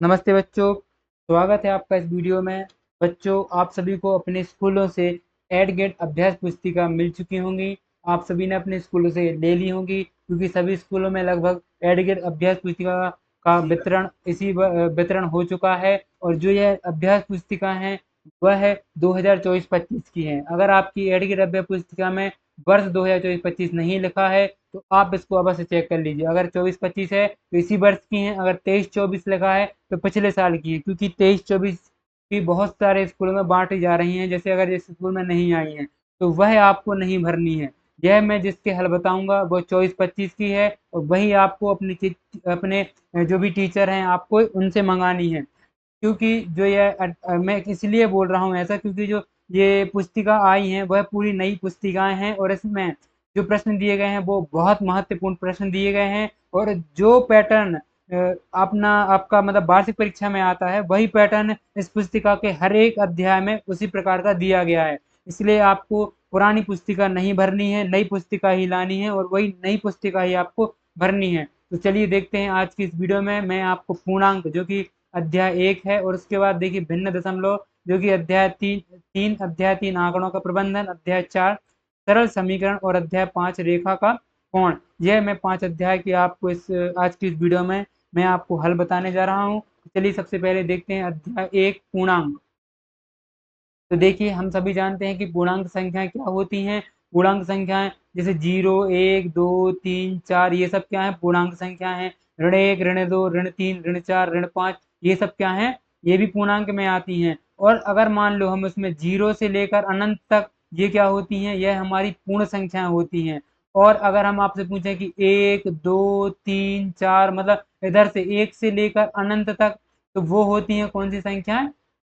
नमस्ते बच्चों, स्वागत है आपका इस वीडियो में। बच्चों, आप सभी को अपने स्कूलों से एड गेट अभ्यास पुस्तिका मिल चुकी होंगी। आप सभी ने अपने स्कूलों से ले ली होंगी क्योंकि सभी स्कूलों में लगभग एड गेट अभ्यास पुस्तिका का वितरण हो चुका है। और जो यह अभ्यास पुस्तिका है वह है 2024-25 की है। अगर आपकी एड गेट अभ्यास पुस्तिका में वर्ष 2024-25 नहीं लिखा है तो आप इसको अवश्य चेक कर लीजिए। अगर 24-25 है तो इसी वर्ष की है, अगर 23-24 लिखा है तो पिछले साल की है, क्योंकि 23-24 की बहुत सारे स्कूलों में बांटी जा रही हैं। जैसे अगर जिस स्कूल में नहीं आई हैं तो वह आपको नहीं भरनी है। यह मैं जिसके हल बताऊंगा वो 24-25 की है, और वही आपको अपने जो भी टीचर हैं आपको उनसे मंगानी है। क्योंकि जो ये मैं इसलिए बोल रहा हूँ ऐसा, क्योंकि जो ये पुस्तिका आई हैं वह पूरी नई पुस्तिकाएं हैं, और इसमें जो प्रश्न दिए गए हैं वो बहुत महत्वपूर्ण प्रश्न दिए गए हैं। और जो पैटर्न अपना आपका मतलब वार्षिक परीक्षा में आता है वही पैटर्न इस पुस्तिका के हर एक अध्याय में उसी प्रकार का दिया गया है। इसलिए आपको पुरानी पुस्तिका नहीं भरनी है, नई पुस्तिका ही लानी है, और वही नई पुस्तिका ही आपको भरनी है। तो चलिए देखते हैं आज की इस वीडियो में मैं आपको पूर्णांक जो कि अध्याय 1 है, और उसके बाद देखिए भिन्न दशमलव जो कि अध्याय 3 आंकड़ों का प्रबंधन, अध्याय 4 सरल समीकरण, और अध्याय 5 रेखा का कोण। यह मैं 5 अध्याय की आपको इस आज की इस वीडियो में मैं आपको हल बताने जा रहा हूँ। चलिए सबसे पहले देखते हैं अध्याय 1 पूर्णांक। तो देखिए हम सभी जानते हैं कि पूर्णांक संख्याएं क्या होती हैं। पूर्णांक संख्याएं जैसे 0, 1, 2, 3, 4 ये सब क्या है, पूर्णांक संख्या है। ऋण 1, ऋण 2, ऋण 3, ऋण 4, ऋण 5 ये सब क्या है, ये भी पूर्णांक में आती हैं। और अगर मान लो हम उसमें 0 से लेकर अनंत तक ये क्या होती हैं, यह हमारी पूर्ण संख्याएं होती हैं। और अगर हम आपसे पूछें कि 1, 2, 3, 4 मतलब इधर से 1 से लेकर अनंत तक, तो वो होती हैं कौन सी संख्याएं,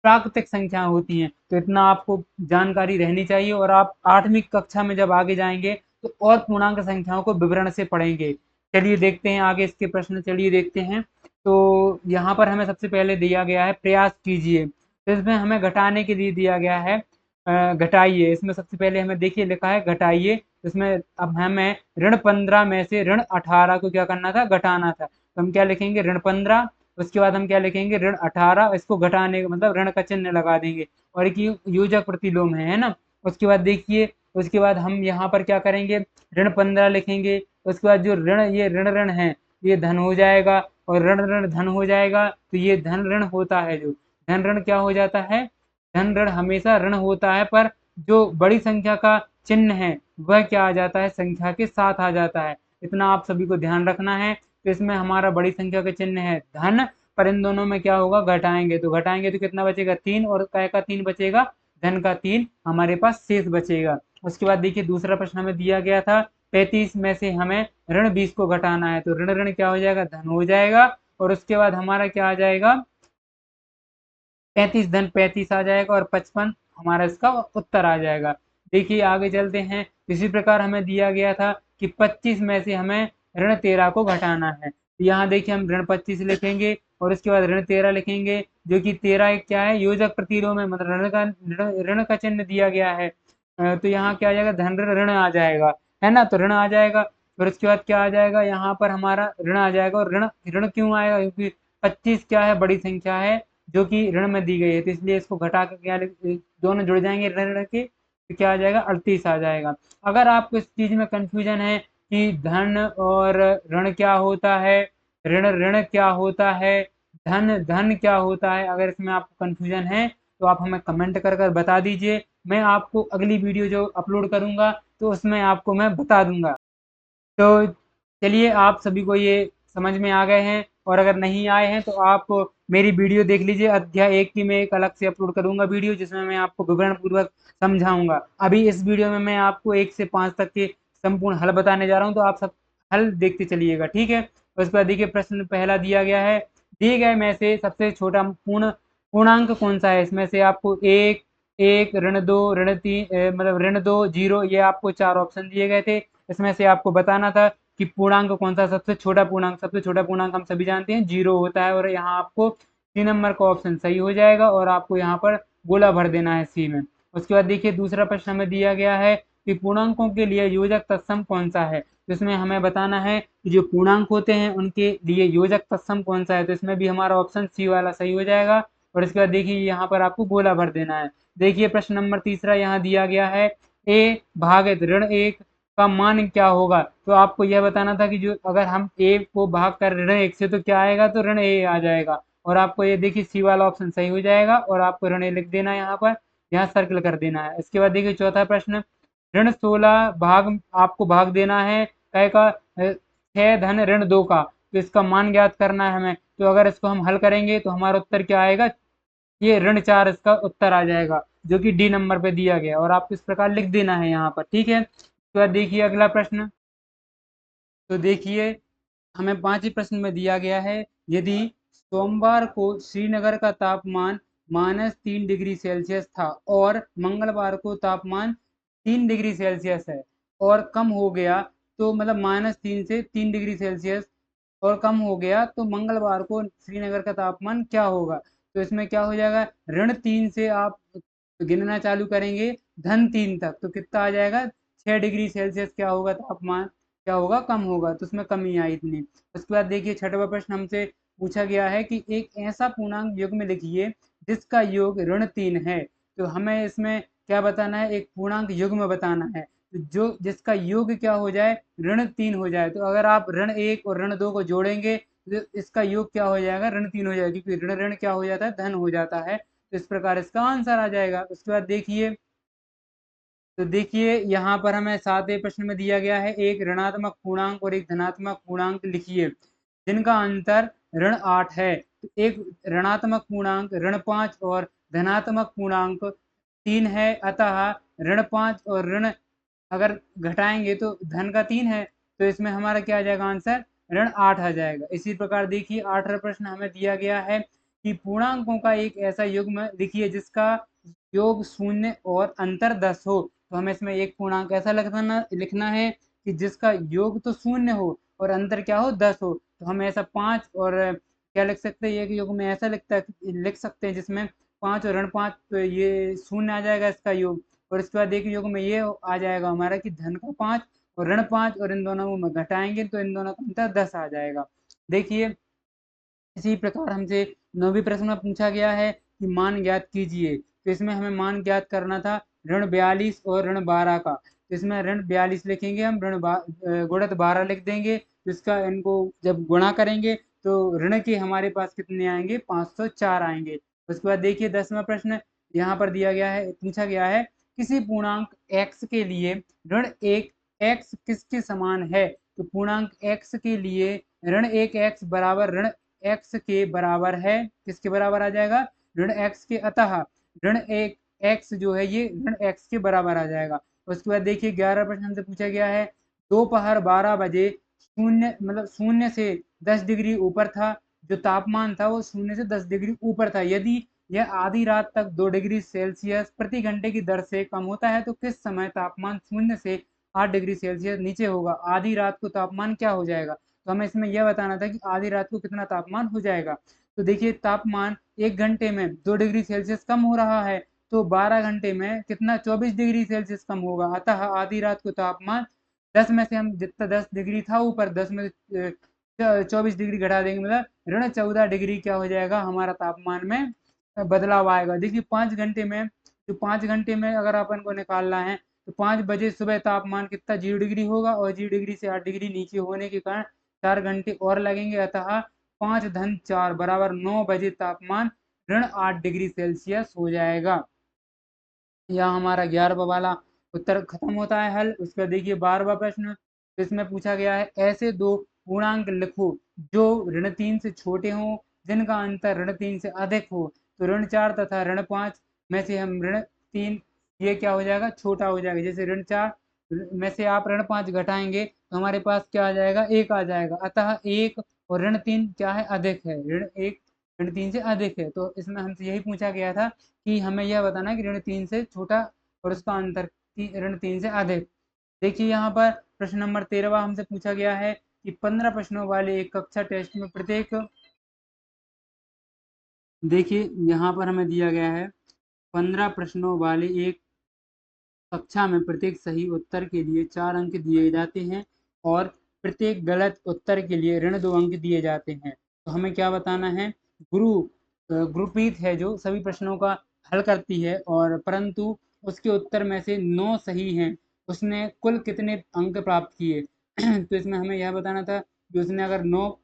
प्राकृतिक संख्या होती हैं। तो इतना आपको जानकारी रहनी चाहिए, और आप 8वीं कक्षा में जब आगे जाएंगे तो और पूर्णांक संख्याओं को विवरण से पढ़ेंगे। चलिए देखते हैं आगे इसके प्रश्न, चलिए देखते हैं। तो यहाँ पर हमें सबसे पहले दिया गया है प्रयास कीजिए। तो इसमें हमें घटाने के लिए दिया गया है घटाइए। इसमें सबसे पहले हमें देखिए लिखा है घटाइए। इसमें अब हमें ऋण 15 में से ऋण 18 को क्या करना था, घटाना था। तो हम क्या लिखेंगे, ऋण 15, उसके बाद हम क्या लिखेंगे, ऋण 18, इसको घटाने का मतलब ऋण का चिन्ह लगा देंगे, और एक योजक प्रतिलोम है ना। उसके बाद देखिए, उसके बाद हम यहाँ पर क्या करेंगे, ऋण 15 लिखेंगे। उसके बाद जो ऋण, ये ऋण ऋण है, ये धन हो जाएगा, और ऋण ऋण धन हो जाएगा। तो ये धन ऋण होता है, जो धन ऋण क्या हो जाता है, धन ऋण हमेशा ऋण होता है, पर जो बड़ी संख्या का चिन्ह है वह क्या आ जाता है, संख्या के साथ आ जाता है। इतना आप सभी को ध्यान रखना है। तो इसमें हमारा बड़ी संख्या का चिन्ह है धन, पर इन दोनों में क्या होगा, घटाएंगे। तो घटाएंगे तो कितना बचेगा, 3, और काय का 3 बचेगा, धन का 3 हमारे पास शेष बचेगा। उसके बाद देखिए दूसरा प्रश्न हमें दिया गया था 35 में से हमें ऋण 20 को घटाना है। तो ऋण ऋण क्या हो जाएगा, धन हो जाएगा, और उसके बाद हमारा क्या आ जाएगा, 35 धन 35 आ जाएगा, और 55 हमारा इसका उत्तर आ जाएगा। देखिए आगे चलते हैं। इसी प्रकार हमें दिया गया था कि 25 में से हमें ऋण 13 को घटाना है। तो यहाँ देखिए हम ऋण 25 लिखेंगे, और उसके बाद ऋण 13 लिखेंगे, जो कि 13 एक क्या है, योजक प्रतिलोम में मतलब ऋण का चिन्ह दिया गया है। तो यहाँ क्या आ जाएगा, धन ऋण ऋण आ जाएगा, है ना। तो ऋण आ जाएगा, फिर उसके बाद क्या आ जाएगा, यहाँ पर हमारा ऋण आ जाएगा। और ऋण ऋण क्यों आएगा, क्योंकि 25 क्या है, बड़ी संख्या है जो कि ऋण में दी गई है, तो इसलिए इसको घटा कर क्या दोनों जुड़ जाएंगे ऋण ऋण के, तो क्या आ जाएगा, 38 आ जाएगा। अगर आपको इस चीज में कंफ्यूजन है कि धन और ऋण क्या होता है, ऋण ऋण क्या होता है, धन धन क्या होता है, अगर इसमें आपको कंफ्यूजन है तो आप हमें कमेंट कर कर बता दीजिए। मैं आपको अगली वीडियो जो अपलोड करूंगा तो उसमें आपको मैं बता दूंगा। तो चलिए आप सभी को ये समझ में आ गए हैं, और अगर नहीं आए हैं तो आप मेरी वीडियो देख लीजिए। अध्याय 1 की मैं एक अलग से अपलोड करूंगा वीडियो, जिसमें मैं आपको विवरण पूर्वक समझाऊंगा। अभी इस वीडियो में मैं आपको 1 से 5 तक के संपूर्ण हल बताने जा रहा हूं, तो आप सब हल देखते चलिएगा, ठीक है। उसके बाद देखिए प्रश्न पहला दिया गया है, दिए गए में से सबसे छोटा पूर्णांक कौन सा है। इसमें से आपको एक, एक, ऋण 2, ऋण 3 मतलब ऋण 2, 0, ये आपको 4 ऑप्शन दिए गए थे। इसमें से आपको बताना था कि पूर्णांक कौन सा सबसे छोटा पूर्णांक। सबसे छोटा पूर्णांक हम सभी जानते हैं 0 होता है, और यहाँ आपको सी नंबर का ऑप्शन सही हो जाएगा, और आपको यहाँ पर गोला भर देना है सी में। उसके बाद देखिए दूसरा प्रश्न हमें दिया गया है, कि पूर्णांकों के लिए योजक तत्सम कौन सा है। तो इसमें हमें बताना है कि जो पूर्णांक होते हैं उनके लिए योजक तत्सम कौन सा है। तो इसमें भी हमारा ऑप्शन सी वाला सही हो जाएगा। और इसके बाद देखिए यहाँ पर आपको गोला भर देना है। देखिए प्रश्न नंबर तीसरा यहाँ दिया गया है, ए भागित ऋण 1 का मान क्या होगा। तो आपको यह बताना था कि जो अगर हम ए को भाग कर ऋण 1 से तो क्या आएगा, तो ऋण ए आ जाएगा। और आपको ये देखिए सी वाला ऑप्शन सही हो जाएगा और आपको ऋण ए लिख देना है यहाँ पर, यहाँ सर्कल कर देना है। इसके बाद देखिए चौथा प्रश्न, ऋण 16 भाग आपको भाग देना है कै का 6 धन ऋण 2 का। तो इसका मान ज्ञात करना है हमें। तो अगर इसको हम हल करेंगे तो हमारा उत्तर क्या आएगा, ये ऋण 4 इसका उत्तर आ जाएगा, जो कि डी नंबर पे दिया गया। और आपको इस प्रकार लिख देना है यहाँ पर, ठीक है। तो बाद देखिए अगला प्रश्न। तो देखिए हमें 5वें प्रश्न में दिया गया है, यदि सोमवार को श्रीनगर का तापमान -3 डिग्री सेल्सियस था और मंगलवार को तापमान 3 डिग्री सेल्सियस है और कम हो गया, तो मतलब -3 से 3 डिग्री सेल्सियस और कम हो गया, तो मंगलवार को श्रीनगर का तापमान क्या होगा। तो इसमें क्या हो जाएगा, ऋण 3 से आप गिनना चालू करेंगे धन 3 तक, तो कितना आ जाएगा, 6 डिग्री सेल्सियस क्या होगा तापमान, क्या होगा, कम होगा। तो उसमें कमी आई इतनी। उसके बाद देखिए छठवां प्रश्न हमसे पूछा गया है कि एक ऐसा पूर्णांक युग्म लिखिए जिसका योग ऋण 3 है। तो हमें इसमें क्या बताना है, एक पूर्णांक युग्म बताना है, तो जो जिसका योग क्या हो जाए, ऋण 3 हो जाए। तो अगर आप ऋण 1 और ऋण 2 को जोड़ेंगे तो इसका योग क्या हो जाएगा, ऋण 3 हो जाएगा, क्योंकि ऋण ऋण क्या हो जाता है, धन हो जाता है। तो इस प्रकार इसका आंसर आ जाएगा। उसके बाद देखिए, तो देखिए यहाँ पर हमें 7वें प्रश्न में दिया गया है, एक ऋणात्मक पूर्णांक और एक धनात्मक पूर्णांक लिखिए जिनका अंतर ऋण 8 है। तो एक ऋणात्मक पूर्णांक ऋण 5 और धनात्मक पूर्णांक 3 है, अतः ऋण 5 और ऋण अगर घटाएंगे तो धन का 3 है। तो इसमें हमारा क्या आ जाएगा आंसर, ऋण 8 आ जाएगा। इसी प्रकार देखिए 8वां प्रश्न हमें दिया गया है कि पूर्णांकों का एक ऐसा युग्म लिखिए जिसका योग 0 और अंतर 10 हो। तो हमें इसमें एक पूर्णांक ऐसा लिखना है कि जिसका योग तो 0 हो और अंतर क्या हो, 10 हो। तो हम ऐसा 5 और क्या लिख सकते हैं, एक योग में ऐसा लिख सकते हैं जिसमें 5 और ऋण 5, तो ये 0 आ जाएगा इसका योग। और इसके बाद देखिए योग में ये आ जाएगा हमारा कि धन का 5 और ऋण 5, और इन दोनों को घटाएंगे तो इन दोनों का अंतर 10 आ जाएगा। देखिए इसी प्रकार हमसे 9वें प्रश्न में पूछा गया है कि मान ज्ञात कीजिए। तो इसमें हमें मान ज्ञात करना था ऋण 42 और ऋण 12 का। तो इसमें ऋण 42 लिखेंगे हम, गुणित 12 लिख देंगे। तो इसका इनको जब गुणा करेंगे तो ऋण के हमारे पास कितने आएंगे, 504 आएंगे। उसके बाद देखिए 10वां प्रश्न यहाँ पर दिया गया है, पूछा गया है किसी पूर्णांक x के लिए ऋण 1 x किसके समान है। तो पूर्णांक x के लिए ऋण 1 x बराबर ऋण x के बराबर है, किसके बराबर आ जाएगा, ऋण x के, अतः ऋण 1 x जो है ये ऋण x के बराबर आ जाएगा। उसके बाद देखिए 11 प्रश्न हमसे पूछा गया है, दोपहर 12 बजे शून्य मतलब 0 से 10 डिग्री ऊपर था, जो तापमान था वो 0 से 10 डिग्री ऊपर था, यदि यह आधी रात तक 2 डिग्री सेल्सियस प्रति घंटे की दर से कम होता है तो किस समय तापमान 0 से 8 डिग्री सेल्सियस नीचे होगा। आधी रात को तापमान क्या हो जाएगा, तो हमें इसमें यह बताना था कि आधी रात को कितना तापमान हो जाएगा। तो देखिए तापमान 1 घंटे में 2 डिग्री सेल्सियस कम हो रहा है, तो 12 घंटे में कितना, 24 डिग्री सेल्सियस कम होगा। अतः आधी रात को तापमान 10 में से हम जितना 10 डिग्री था ऊपर, 10 में 24 डिग्री घटा देंगे, मतलब ऋण 14 डिग्री क्या हो जाएगा, हमारा तापमान में बदलाव आएगा। देखिए 5 घंटे में, जो 5 घंटे में अगर अपन को निकालना है तो 5 बजे सुबह तापमान कितना, 0 डिग्री होगा, और 0 डिग्री से 8 डिग्री नीचे होने के कारण 4 घंटे और लगेंगे, अतः 5 धन 4 बराबर 9 बजे तापमान ऋण 8 डिग्री सेल्सियस हो जाएगा। यह हमारा 11वां वाला उत्तर खत्म होता है हल। उसका देखिए 12वां प्रश्न, इसमें पूछा गया है ऐसे दो पूर्णांक लिखो जो ऋण 3 से छोटे हों जिनका अंतर ऋण 3 से अधिक हो। तो ऋण 4 तथा ऋण 5 में से हम ऋण 3 ये क्या हो जाएगा, छोटा हो जाएगा। जैसे ऋण 4 में से आप ऋण 5 घटाएंगे तो हमारे पास क्या आ जाएगा, 1 आ जाएगा, अतः 1 और ऋण 3 क्या है, अधिक है, ऋण 1 ऋण 3 से अधिक है। तो इसमें हमसे यही पूछा गया था कि हमें यह बताना है कि ऋण 3 से छोटा और उसका अंतर ऋण 3 से अधिक। देखिए यहाँ पर प्रश्न नंबर 13वां हमसे पूछा गया है कि 15 प्रश्नों वाले एक कक्षा टेस्ट में प्रत्येक, देखिए यहाँ पर हमें दिया गया है 15 प्रश्नों वाले एक कक्षा में प्रत्येक सही उत्तर के लिए 4 अंक दिए जाते हैं और प्रत्येक गलत उत्तर के लिए ऋण 2 अंक दिए जाते हैं। तो हमें क्या बताना है? गुरप्रीत है जो सभी प्रश्नों का हल करती है और परंतु उसके उत्तर में से 9 सही हैं। उसने कुल कितने अंक प्राप्त किए? तो इसमें हमें यह बताना था कि उसने अगर 9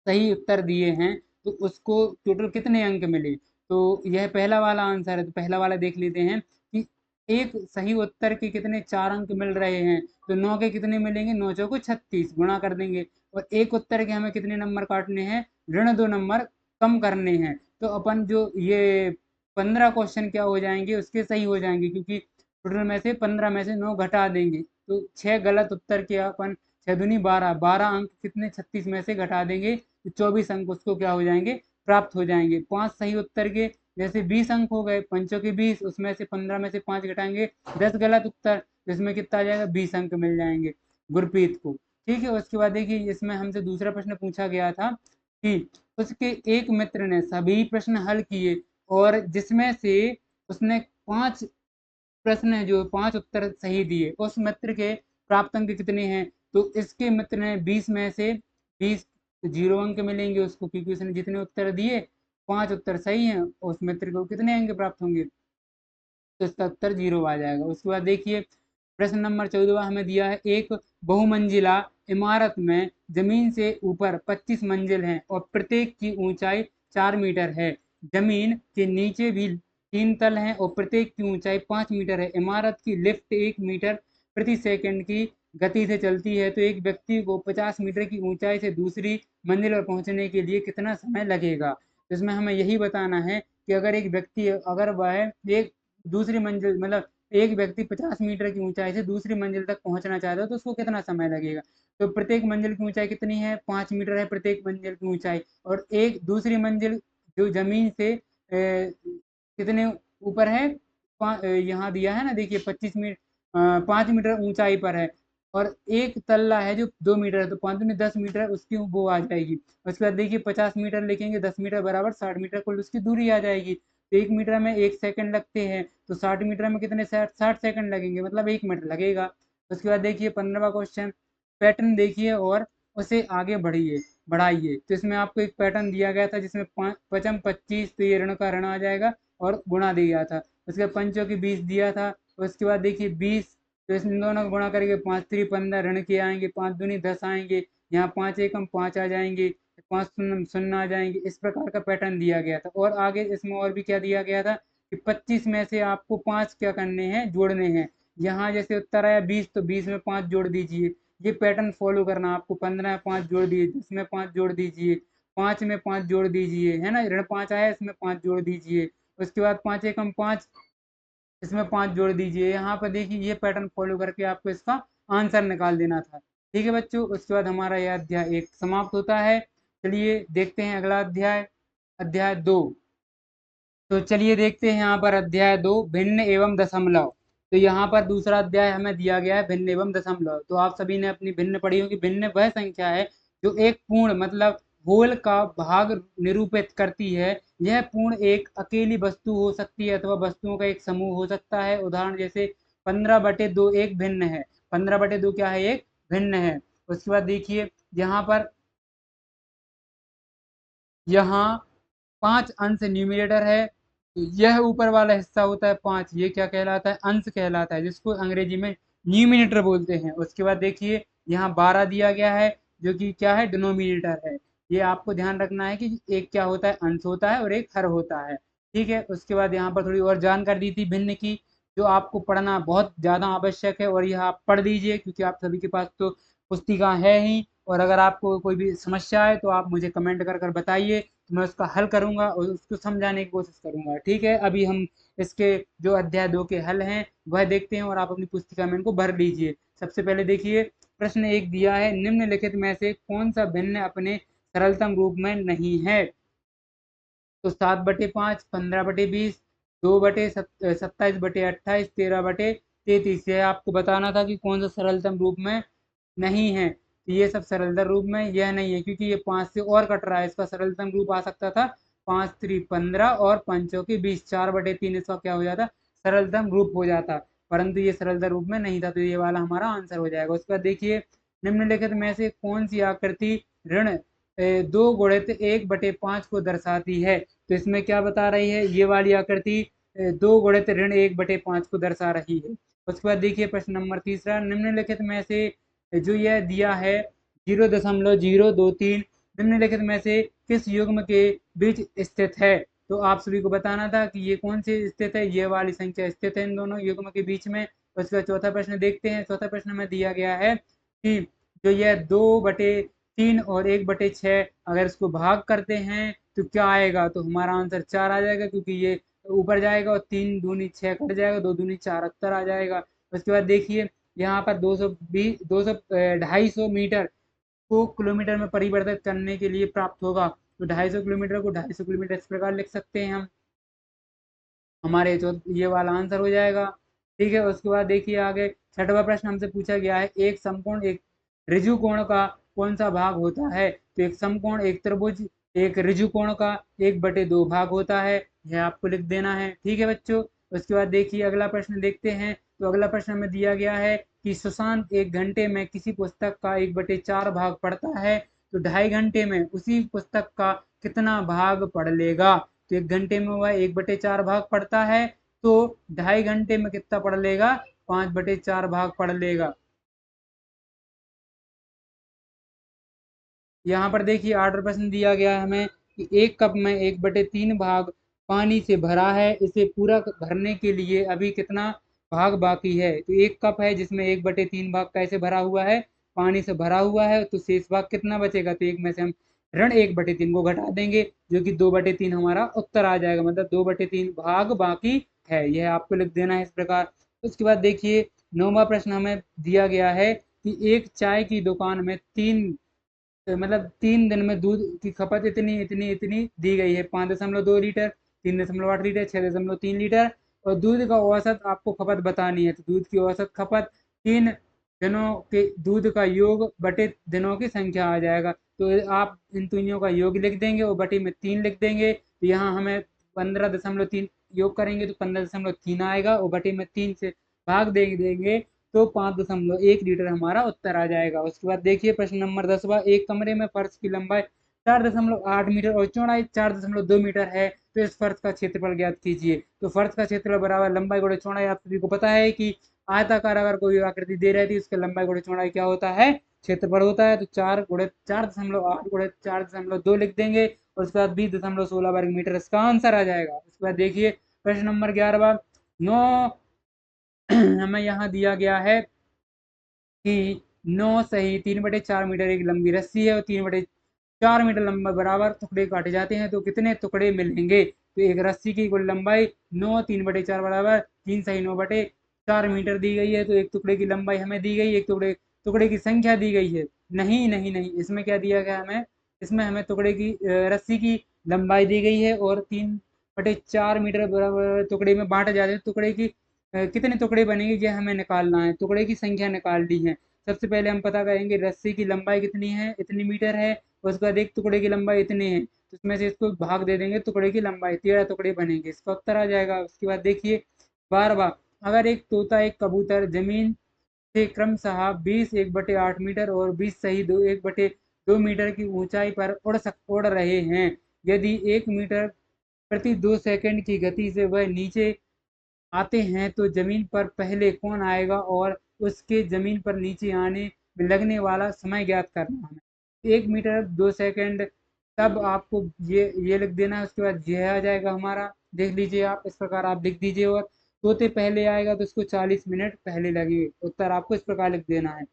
सही उत्तर दिए हैं तो उसको टोटल कितने अंक मिले। तो यह पहला वाला आंसर है, तो पहला वाला देख लेते हैं कि एक सही उत्तर के कितने 4 अंक मिल रहे हैं। तो 9 के कितने मिलेंगे? 9 चौको 36 गुणा कर देंगे और एक उत्तर के हमें कितने नंबर काटने हैं? ऋण 2 नंबर कम करने हैं। तो अपन जो ये 15 क्वेश्चन क्या हो जाएंगे? उसके सही हो जाएंगे, क्योंकि टोटल में से 15 में से 9 घटा देंगे तो 6 गलत उत्तर के अपन 6 दूनी 12, 12 अंक कितने 36 में से घटा देंगे तो 24 अंक उसको क्या हो जाएंगे? प्राप्त हो जाएंगे। 5 सही उत्तर के जैसे 20 अंक हो गए, पंचों के 20, उसमें से 15 में से 5 घटाएंगे 10 गलत उत्तर, जिसमें कितना आ जाएगा? 20 अंक मिल जाएंगे गुरप्रीत को। ठीक है, उसके बाद देखिए इसमें हमसे दूसरा प्रश्न पूछा गया था कि उसके एक मित्र ने सभी प्रश्न हल किए और जिसमें से उसने 5 प्रश्न है जो 5 उत्तर सही दिए, उस मित्र के प्राप्त अंक कितने हैं? तो इसके मित्र ने 20 में से 20 0 अंक मिलेंगे उसको, क्योंकि उसने जितने उत्तर दिए 5 उत्तर सही हैं, उस मित्र को कितने अंक प्राप्त होंगे? तो इसका उत्तर 0 आ जाएगा। उसके बाद देखिए प्रश्न नंबर 14 हमें दिया है, एक बहुमंजिला इमारत में जमीन से ऊपर 25 मंजिल हैं और प्रत्येक की ऊंचाई 4 मीटर है। जमीन के नीचे भी 3 तल हैं और प्रत्येक की ऊंचाई 5 मीटर है। इमारत की लिफ्ट 1 मीटर प्रति सेकंड की गति से चलती है, तो एक व्यक्ति को 50 मीटर की ऊंचाई से दूसरी मंजिल पर पहुंचने के लिए कितना समय लगेगा? तो इसमें हमें यही बताना है कि अगर एक व्यक्ति, अगर वह एक दूसरी मंजिल मतलब एक व्यक्ति 50 मीटर की ऊंचाई से दूसरी मंजिल तक पहुंचना चाहता है तो उसको कितना समय लगेगा? तो प्रत्येक मंजिल की ऊंचाई कितनी है? 5 मीटर है प्रत्येक मंजिल की ऊंचाई, और एक दूसरी मंजिल जो जमीन से कितने ऊपर है? यहाँ दिया है ना, देखिए 5 मीटर ऊंचाई पर है और एक तल्ला है जो 2 मीटर है, तो 5 दूनी 10 मीटर उसकी वो आ जाएगी। उसके बाद देखिए 50 मीटर लिखेंगे, 10 मीटर बराबर 60 मीटर कुल उसकी दूरी आ जाएगी। तो 1 मीटर में 1 सेकंड लगते हैं, तो 60 मीटर में कितने 60 सेकंड लगेंगे, मतलब 1 मिनट लगेगा। उसके बाद देखिए 15वां क्वेश्चन, पैटर्न देखिए और उसे आगे बढ़ाइए। तो इसमें आपको एक पैटर्न दिया गया था जिसमें पचम 25, तो ये ऋण का ऋण आ जाएगा और गुणा दिया था। उसके बाद पंचों की 20 दिया था। उसके बाद देखिए 20, तो इसमें दोनों को गुणा करके 5 3 15 ऋण के आएंगे, 5 दूनी 10 आएंगे, यहाँ 5 एकम 5 आ जाएंगे, 5 शून्य शून्य आ जाएंगे। इस प्रकार का पैटर्न दिया गया था और आगे इसमें और भी क्या दिया गया था कि 25 में से आपको 5 क्या करने हैं? जोड़ने हैं। यहाँ जैसे उत्तर आया 20, तो 20 में 5 जोड़ दीजिए। ये पैटर्न फॉलो करना आपको। 15 में 5 जोड़ दिए, 10 में 5 जोड़ दीजिए, 5 में 5 जोड़ दीजिए, है ना, ऋण 5 आया इसमें 5 जोड़ दीजिए। उसके बाद 5 एकम 5, इसमें 5 जोड़ दीजिए। यहाँ पर देखिए ये पैटर्न फॉलो करके आपको इसका आंसर निकाल देना था। ठीक है बच्चों, उसके बाद हमारा यह अध्याय 1 समाप्त होता है। चलिए देखते हैं अगला अध्याय, अध्याय 2। तो चलिए देखते हैं यहाँ पर अध्याय 2, भिन्न एवं दशमलव। तो यहाँ पर दूसरा अध्याय हमें दिया गया है भिन्न एवं दशमलव। तो आप सभी ने अपनी भिन्न पढ़ी होगी। भिन्न वह संख्या है जो एक पूर्ण मतलब होल का भाग निरूपित करती है। यह पूर्ण एक अकेली वस्तु हो सकती है अथवा वस्तुओं का एक समूह हो सकता है। उदाहरण जैसे 15/2 एक भिन्न है। 15/2 क्या है? एक भिन्न है। उसके बाद देखिए यहाँ पर, यहाँ 5 अंश न्यूमिनेटर है। तो यह ऊपर वाला हिस्सा होता है 5, ये क्या कहलाता है? अंश कहलाता है, जिसको अंग्रेजी में न्यूमिनेटर बोलते हैं। उसके बाद देखिए यहाँ 12 दिया गया है जो कि क्या है? डिनोमिनेटर है। ये आपको ध्यान रखना है कि एक क्या होता है? अंश होता है और एक हर होता है। ठीक है, उसके बाद यहाँ पर थोड़ी और जानकारी दी थी भिन्न की, जो आपको पढ़ना बहुत ज़्यादा आवश्यक है और यह आप पढ़ लीजिए क्योंकि आप सभी के पास तो पुस्तिका है ही। और अगर आपको कोई भी समस्या है तो आप मुझे कमेंट कर कर बताइए, तो मैं उसका हल करूंगा और उसको समझाने की कोशिश करूंगा। ठीक है, अभी हम इसके जो अध्याय 2 के हल हैं वह देखते हैं और आप अपनी पुस्तिका में इनको भर लीजिए। सबसे पहले देखिए प्रश्न 1 दिया है, निम्नलिखित में से कौन सा भिन्न अपने सरलतम रूप में नहीं है? तो 7/5, 15/20, 2/27/28, 13/33, यह आपको बताना था कि कौन सा सरलतम रूप में नहीं है। तो ये सब सरलतम रूप में यह नहीं है क्योंकि ये 5 से और कट रहा है। इसका सरलतम रूप आ सकता था 5 3 15 और 5 चौके 20, 4/3 इसका क्या हो जाता? सरलतम रूप हो जाता। परंतु ये सरलता रूप में नहीं था, तो ये वाला हमारा आंसर हो जाएगा। उसके बाद देखिए, निम्नलिखित में से कौन सी आकृति ऋण 2 गुणित 1/5 को दर्शाती है? तो इसमें क्या बता रही है, ये वाली आकृति 2 गुणित ऋण 1/5 को दर्शा रही है। उसके बाद देखिए प्रश्न नंबर तीसरा, निम्नलिखित में से जो यह दिया है 0.023 निम्नलिखित में से किस युग्म के बीच स्थित है? तो आप सभी को बताना था कि ये कौन से स्थित है, ये वाली संख्या स्थित है इन दोनों युग्म के बीच में। उसका चौथा प्रश्न देखते हैं। चौथा प्रश्न में दिया गया है कि जो यह 2/3 और 1/6 अगर इसको भाग करते हैं तो क्या आएगा? तो हमारा आंसर 4 आ जाएगा, क्योंकि ये ऊपर जाएगा और 3 दूनी 6 कट जाएगा, 2 दूनी 4 उत्तर आ जाएगा। उसके बाद देखिए यहाँ पर 250 मीटर को किलोमीटर में परिवर्तित करने के लिए प्राप्त होगा। तो 250 किलोमीटर को 250 किलोमीटर इस प्रकार लिख सकते हैं हम, हमारे जो ये वाला आंसर हो जाएगा। ठीक है, उसके बाद देखिए आगे छठवां प्रश्न हमसे पूछा गया है, एक समकोण एक ऋजु कोण का कौन सा भाग होता है? तो एक समकोण, एक त्रिभुज, एक ऋजु कोण का 1/2 भाग होता है, यह आपको लिख देना है। ठीक है बच्चों। उसके बाद देखिए अगला प्रश्न देखते हैं। तो अगला प्रश्न में दिया गया है कि सुशांत 1 घंटे में किसी पुस्तक का 1/4 भाग पढ़ता है, तो 2.5 घंटे में उसी पुस्तक का कितना भाग पढ़ लेगा? तो 1 घंटे में वह 1/4 भाग पढ़ता है, तो 2.5 घंटे में कितना पढ़ लेगा? 5/4 भाग पढ़ लेगा। यहाँ पर देखिए आर्डर प्रश्न दिया गया है हमें कि एक कप में 1/3 भाग पानी से भरा है, इसे पूरा भरने के लिए अभी कितना भाग बाकी है? तो एक कप है जिसमें 1/3 भाग कैसे भरा हुआ है? पानी से भरा हुआ है, तो शेष भाग कितना बचेगा? तो एक में से हम ऋण 1/3 को घटा देंगे, जो कि 2/3 हमारा उत्तर आ जाएगा, मतलब 2/3 भाग बाकी है, यह आपको लिख देना है इस प्रकार। उसके बाद देखिए 9वां प्रश्न हमें दिया गया है कि एक चाय की दुकान में 3 दिन में दूध की खपत इतनी इतनी इतनी दी गई है, 5.2 लीटर, 3.8 लीटर, 6.3 लीटर, और दूध का औसत आपको खपत बतानी है। तो दूध की औसत खपत 3 दिनों के दूध का योग बटे दिनों की संख्या आ जाएगा। तो आप इन तीनों का योग लिख देंगे और बटे में 3 लिख देंगे, तो यहाँ हमें 15.3 योग करेंगे तो 15.3 आएगा, और बटे में 3 से भाग दे देंगे तो 5.1 लीटर हमारा उत्तर आ जाएगा। उसके बाद देखिए प्रश्न नंबर 10वां, एक कमरे में फर्श की लंबाई 4.8 मीटर और चौड़ाई 4.2 मीटर है, तो इस फर्श का क्षेत्रफल ज्ञात कीजिए। तो फर्श का क्षेत्रफल बराबर लंबाई गुणे चौड़ाई, आप सभी को पता है कि आयताकार अगर कोई आकृति दे रही थी उसके लंबाई गुणे चौड़ाई क्या होता है? क्षेत्रफल होता है। तो 4 गुणे 4.8 गुणे 4.2 लिख देंगे, और उसके बाद 20.16 वर्ग मीटर इसका आंसर आ जाएगा। उसके बाद देखिए प्रश्न नंबर 11वां, 9 हमें यहाँ दिया गया है कि 9 सही 3/4 मीटर एक लंबी रस्सी है और 3/4 मीटर लंबा बराबर टुकड़े काटे जाते हैं, तो कितने टुकड़े मिलेंगे? तो एक रस्सी की कुल लंबाई 9 3/4 बराबर 3 सही 9/4 मीटर दी गई है, तो एक टुकड़े की लंबाई हमें दी गई, एक टुकड़े टुकड़े की संख्या दी गई है। नहीं नहीं नहीं, इसमें क्या दिया गया हमें? इसमें हमें टुकड़े की रस्सी की लंबाई दी गई है और 3/4 मीटर बराबर टुकड़े में बांटे जाते हैं। टुकड़े की कितने टुकड़े बनेंगे ये हमें निकालना है, टुकड़े की संख्या निकालनी है। सबसे पहले हम पता करेंगे रस्सी की लंबाई कितनी है, इतनी मीटर है, उसके बाद एक टुकड़े की लंबाई इतनी है, तो उसमें से इसको भाग दे देंगे, टुकड़े की लंबाई 13 टुकड़े बनेंगे, इसका उत्तर आ जाएगा। उसके बाद देखिए 12वां, अगर एक तोता एक कबूतर जमीन से क्रमशः 20 1/8 मीटर और 20 सही 1/2 मीटर की ऊंचाई पर उड़ रहे हैं, यदि 1 मीटर प्रति 2 सेकंड की गति से वह नीचे आते हैं, तो जमीन पर पहले कौन आएगा और उसके जमीन पर नीचे आने में लगने वाला समय ज्ञात करना है। 1 मीटर 2 सेकंड, तब आपको ये लिख देना है। उसके बाद यह आ जाएगा हमारा, देख लीजिए आप इस प्रकार आप लिख दीजिए, और तोते पहले आएगा तो इसको 40 मिनट पहले लगेगा, उत्तर आपको इस प्रकार लिख देना है।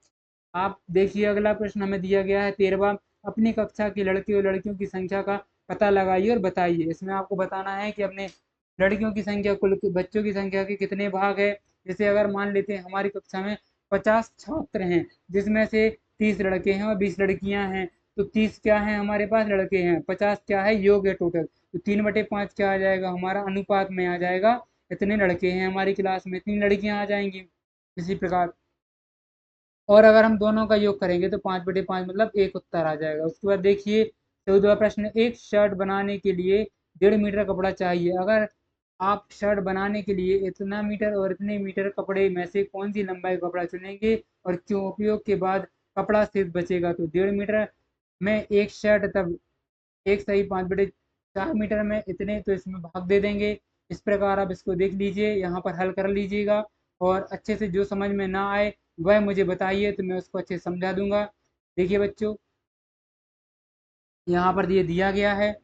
आप देखिए अगला प्रश्न हमें दिया गया है 13वां, अपनी कक्षा के लड़के और लड़कियों की संख्या का पता लगाइए और बताइए। इसमें आपको बताना है कि अपने लड़कियों की संख्या कुल बच्चों की संख्या के कितने भाग है। जैसे अगर मान लेते हैं हमारी कक्षा में 50 छात्र हैं, जिसमें से 30 लड़के हैं और 20 लड़कियां हैं, तो 30 क्या है हमारे पास लड़के हैं, 50 क्या है योग है टोटल, तो 3/5 क्या आ जाएगा हमारा अनुपात में आ जाएगा, इतने लड़के हैं हमारी क्लास में, 3 लड़कियां आ जाएंगी इसी प्रकार। और अगर हम दोनों का योग करेंगे तो 5/5 मतलब एक उत्तर आ जाएगा। उसके बाद देखिए 14वां प्रश्न, एक शर्ट बनाने के लिए 1.5 मीटर कपड़ा चाहिए, अगर आप शर्ट बनाने के लिए इतना मीटर और इतने मीटर कपड़े में से कौन सी लंबाई का कपड़ा चुनेंगे और क्यों? उपयोग के बाद कपड़ा शेष बचेगा तो 1.5 मीटर में एक शर्ट, तब एक सही 5/4 मीटर में इतने, तो इसमें भाग दे देंगे। इस प्रकार आप इसको देख लीजिए, यहाँ पर हल कर लीजिएगा और अच्छे से जो समझ में ना आए वह मुझे बताइए तो मैं उसको अच्छे से समझा दूंगा। देखिए बच्चों, यहाँ पर ये दिया गया है।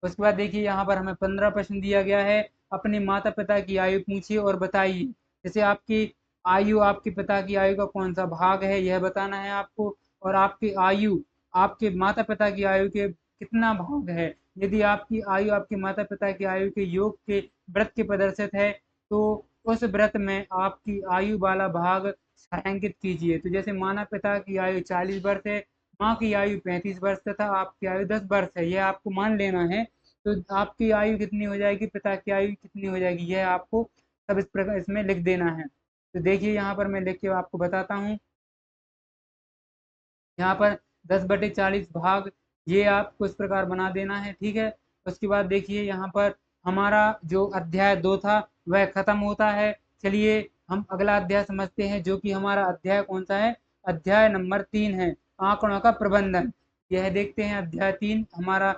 उसके बाद देखिए यहाँ पर हमें 15 प्रश्न दिया गया है। अपने माता पिता की आयु पूछिए और बताइए। जैसे आपकी आयु, आपके पिता की आयु का कौन सा भाग है यह बताना है आपको, और आपकी आयु आपके माता पिता की आयु के कितना भाग है। यदि आपकी आयु आपके माता पिता की आयु के योग के व्रत के प्रदर्शित है तो उस व्रत में आपकी आयु वाला भाग छायांकित कीजिए। तो जैसे माता पिता की आयु 40 वर्ष है, माँ की आयु 35 वर्ष तथा आपकी आयु 10 वर्ष है, यह आपको मान लेना है। तो आपकी आयु कितनी हो जाएगी, पिता की आयु कितनी हो जाएगी, यह आपको सब इस प्रकार इसमें लिख देना है। तो देखिए यहाँ पर मैं लिख के आपको बताता हूँ। यहाँ पर 10/40 भाग, ये आपको इस प्रकार बना देना है, ठीक है। उसके बाद देखिए यहाँ पर हमारा जो अध्याय 2 था वह खत्म होता है। चलिए हम अगला अध्याय समझते हैं, जो कि हमारा अध्याय कौन सा है, अध्याय नंबर 3 है, आंकड़ों का प्रबंधन। यह देखते हैं अध्याय 3 हमारा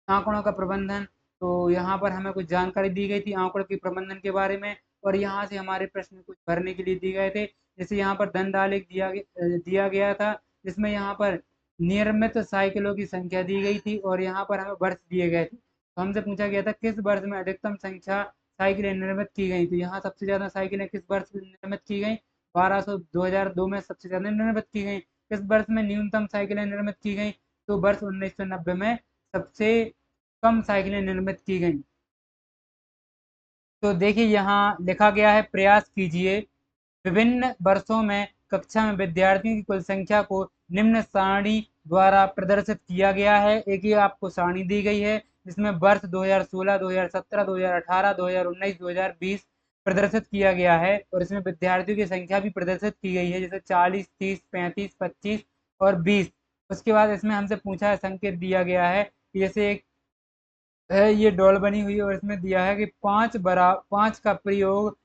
आंकड़ों का प्रबंधन। तो यहाँ पर हमें कुछ जानकारी दी गई थी आंकड़ों के प्रबंधन के बारे में, और यहाँ से हमारे प्रश्न कुछ भरने के लिए दिए गए थे। जैसे यहाँ पर दंड आलेख दिया गया था, जिसमें यहाँ पर नियमित साइकिलों की संख्या दी गई थी और यहाँ पर हमें वर्ष दिए गए थे। तो हमसे पूछा गया था किस वर्ष में अधिकतम संख्या साइकिलें निर्मित की गई। तो यहाँ सबसे ज्यादा साइकिलें किस वर्ष में निर्मित की गई, 2002 में सबसे ज्यादा निर्मित की गई। किस वर्ष में न्यूनतम साइकिलें निर्मित की गई, तो वर्ष 1990 में सबसे कम साइकिलें निर्मित की गई। तो देखिए यहाँ लिखा गया है, प्रयास कीजिए विभिन्न वर्षों में कक्षा में विद्यार्थियों की कुल संख्या को निम्न सारणी द्वारा प्रदर्शित किया गया है। एक ये आपको सारणी दी गई है जिसमें वर्ष 2016, 2017, 2018, 2019, 2020 प्रदर्शित किया गया है, और इसमें विद्यार्थियों की संख्या भी प्रदर्शित की गई है, जैसे 40, 30, 35, 25 और 20। उसके बाद इसमें हमसे पूछा है, संकेत दिया गया है कि जैसे एक है ये डॉल बनी हुई है और इसमें दिया है कि 5 का प्रयोग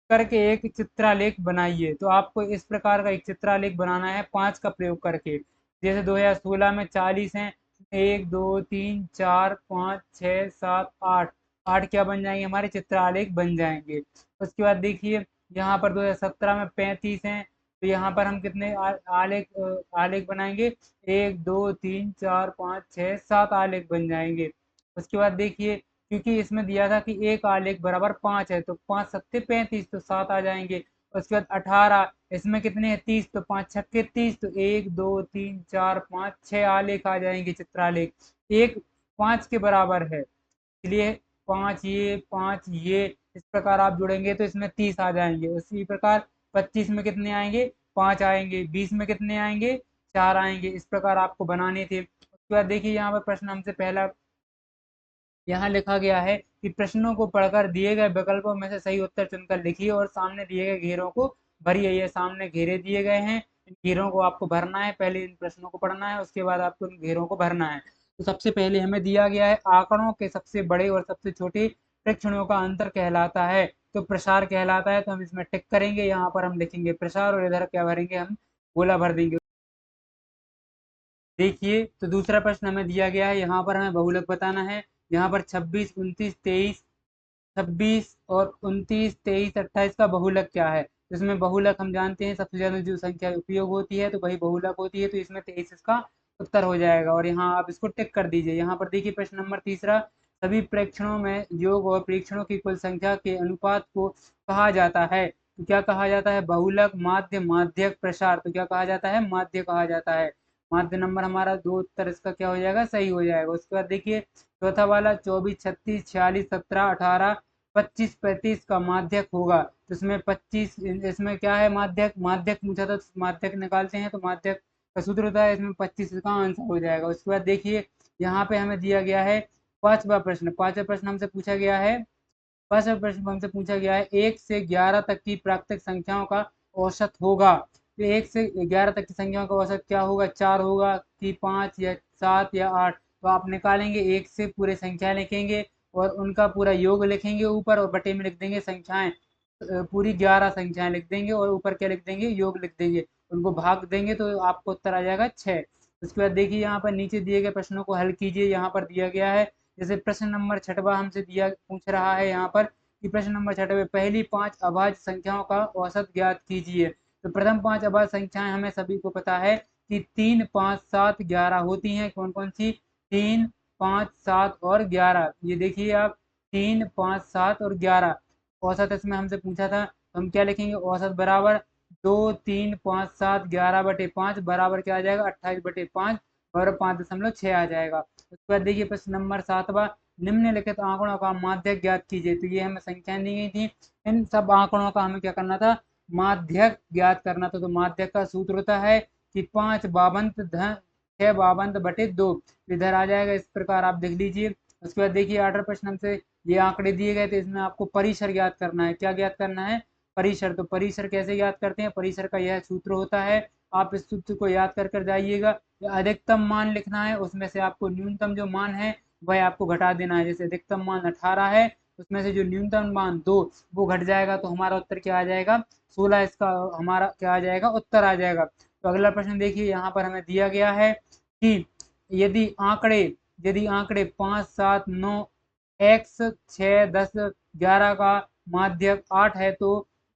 करके एक चित्रालेख बनाइए। तो आपको इस प्रकार का एक चित्रालेख बनाना है 5 का प्रयोग करके। जैसे 2016 में 40 हैं, 1 2 3 4 5 6 7 8, 8 क्या बन जाएंगे, हमारे चित्रालेख बन जाएंगे। उसके बाद देखिए यहाँ पर 2017 में 35 हैं, तो यहाँ पर हम कितने आलेख बनाएंगे, 1 2 3 4 5 6 7 आलेख बन जाएंगे। उसके बाद देखिए, क्योंकि इसमें दिया था कि एक आलेख बराबर 5 है, तो 5 सत्ते 35, तो 7 आ जाएंगे। उसके बाद 18, इसमें कितने हैं, 30, तो 5 छक्के 30, तो 1 2 3 4 5 6 आलेख आ जाएंगे चित्रालेख। एक 5 के बराबर है, इसलिए 5 ये 5 ये, इस प्रकार आप जोड़ेंगे तो इसमें 30 आ जाएंगे। उसी प्रकार 25 में कितने आएंगे, 5 आएंगे। 20 में कितने आएंगे, 4 आएंगे। इस प्रकार आपको बनाने थे। उसके बाद देखिए यहाँ पर प्रश्न हमसे पहला यहाँ लिखा गया है कि प्रश्नों को पढ़कर दिए गए विकल्पों में से सही उत्तर चुनकर लिखिए और सामने दिए गए घेरों को भरिए। ये सामने घेरे दिए गए हैं, इन घेरों को आपको भरना है। पहले इन प्रश्नों को पढ़ना है, उसके बाद आपको इन घेरों को भरना है। तो सबसे पहले हमें दिया गया है, आंकड़ों के सबसे बड़े और सबसे छोटे प्रेक्षणों का अंतर कहलाता है, तो प्रसार कहलाता है। तो हम इसमें टिक करेंगे, यहाँ पर हम लिखेंगे प्रसार और इधर क्या भरेंगे, हम गोला भर देंगे। देखिए तो दूसरा प्रश्न हमें दिया गया है, यहाँ पर हमें बहुलक बताना है। यहाँ पर 26, 29, 23, 26 और 29, 23, 28 का बहुलक क्या है। तो इसमें बहुलक हम जानते हैं, सबसे ज्यादा जो संख्या उपयोग होती है तो वही बहुलक होती है, तो इसमें 23 इसका उत्तर हो जाएगा। और यहाँ आप इसको टिक कर दीजिए। यहाँ पर देखिए प्रश्न नंबर तीसरा, सभी प्रेक्षणों में योग और परीक्षणों की कुल संख्या के अनुपात को कहा जाता है। तो क्या कहा जाता है, बहुलक, माध्य, माध्यक, प्रसार। तो क्या कहा जाता है, माध्य कहा जाता है। माध्य नंबर हमारा दो, उत्तर इसका क्या हो जाएगा, सही हो जाएगा। उसके बाद देखिए चौथा वाला 24, 36, 46, 17, 18, 25, 35 का माध्यक होगा। तो इसमें 25, इसमें क्या है, माध्यक, माध्यक पूछा था तो माध्यक निकालते हैं, तो माध्यक का सूत्र होता है, इसमें 25 का आंसर हो जाएगा। उसके बाद देखिए यहाँ पे हमें दिया गया है पांचवा प्रश्न हमसे पूछा गया है। पांचवा प्रश्न हमसे पूछा गया है, 1 से 11 तक की प्राकृतिक संख्याओं का औसत होगा। तो 1 से 11 तक की संख्याओं का औसत क्या होगा, 4 होगा कि 5 या 7 या 8। तो आप निकालेंगे, 1 से पूरे संख्या लिखेंगे और उनका पूरा योग लिखेंगे ऊपर, और बटे में लिख देंगे संख्याएं, पूरी 11 संख्याएं लिख देंगे और ऊपर क्या लिख देंगे, योग लिख देंगे। उनको भाग देंगे तो आपको उत्तर आ जाएगा 6। उसके बाद देखिए यहाँ पर नीचे दिए गए प्रश्नों को हल कीजिए। यहाँ पर दिया गया है, जैसे प्रश्न नंबर 6वां हमसे पूछ रहा है यहाँ पर कि प्रश्न नंबर 6 में पहली 5 अभाज्य संख्याओं का औसत ज्ञात कीजिए। तो प्रथम 5 अभाज्य संख्याएं हमें सभी को पता है कि 3, 5, 7, 11 होती हैं। कौन कौन सी? 3, 5, 7 और 11। ये देखिए आप, 3, 5, 7 और 11। औसत इसमें हमसे पूछा था, तो हम क्या लिखेंगे, औसत बराबर 2, 3, 5, 7, 11/5 बराबर क्या आ जाएगा, 28/5 और 5.6 आ जाएगा। उसके बाद देखिए प्रश्न नंबर 7वां, निम्नलिखित आंकड़ों का माध्यक ज्ञात कीजिए। तो ये हमें संख्याएं दी गई थी, इन सब आंकड़ों का हमें क्या करना था, माध्यक ज्ञात करना था। तो माध्यक का सूत्र होता है कि 5 बावंत धन 6 बावंत/2। इधर आ जाएगा, इस प्रकार आप देख लीजिए। उसके बाद देखिए 8वां प्रश्न हमसे ये आंकड़े दिए गए थे, इसमें आपको परिसर ज्ञात करना है। क्या ज्ञात करना है, परिसर। तो परिसर कैसे ज्ञात करते हैं, परिसर का यह सूत्र होता है, आप इस सूत्र को याद कर कर जाइएगा। अधिकतम मान लिखना है, उसमें से आपको न्यूनतम जो मान है वह आपको घटा देना है। जैसे अधिकतम मान 18 है, उसमें से जो न्यूनतम मान 2 वो घट जाएगा, तो हमारा उत्तर क्या आ जाएगा, 16। इसका हमारा क्या आ जाएगा, उत्तर आ जाएगा। तो अगला प्रश्न देखिए, यहाँ पर हमें दिया गया है कि यदि आंकड़े यदि आंकड़े 5, 7, 9, x 6, 10, 11 का माध्यक 8 है तो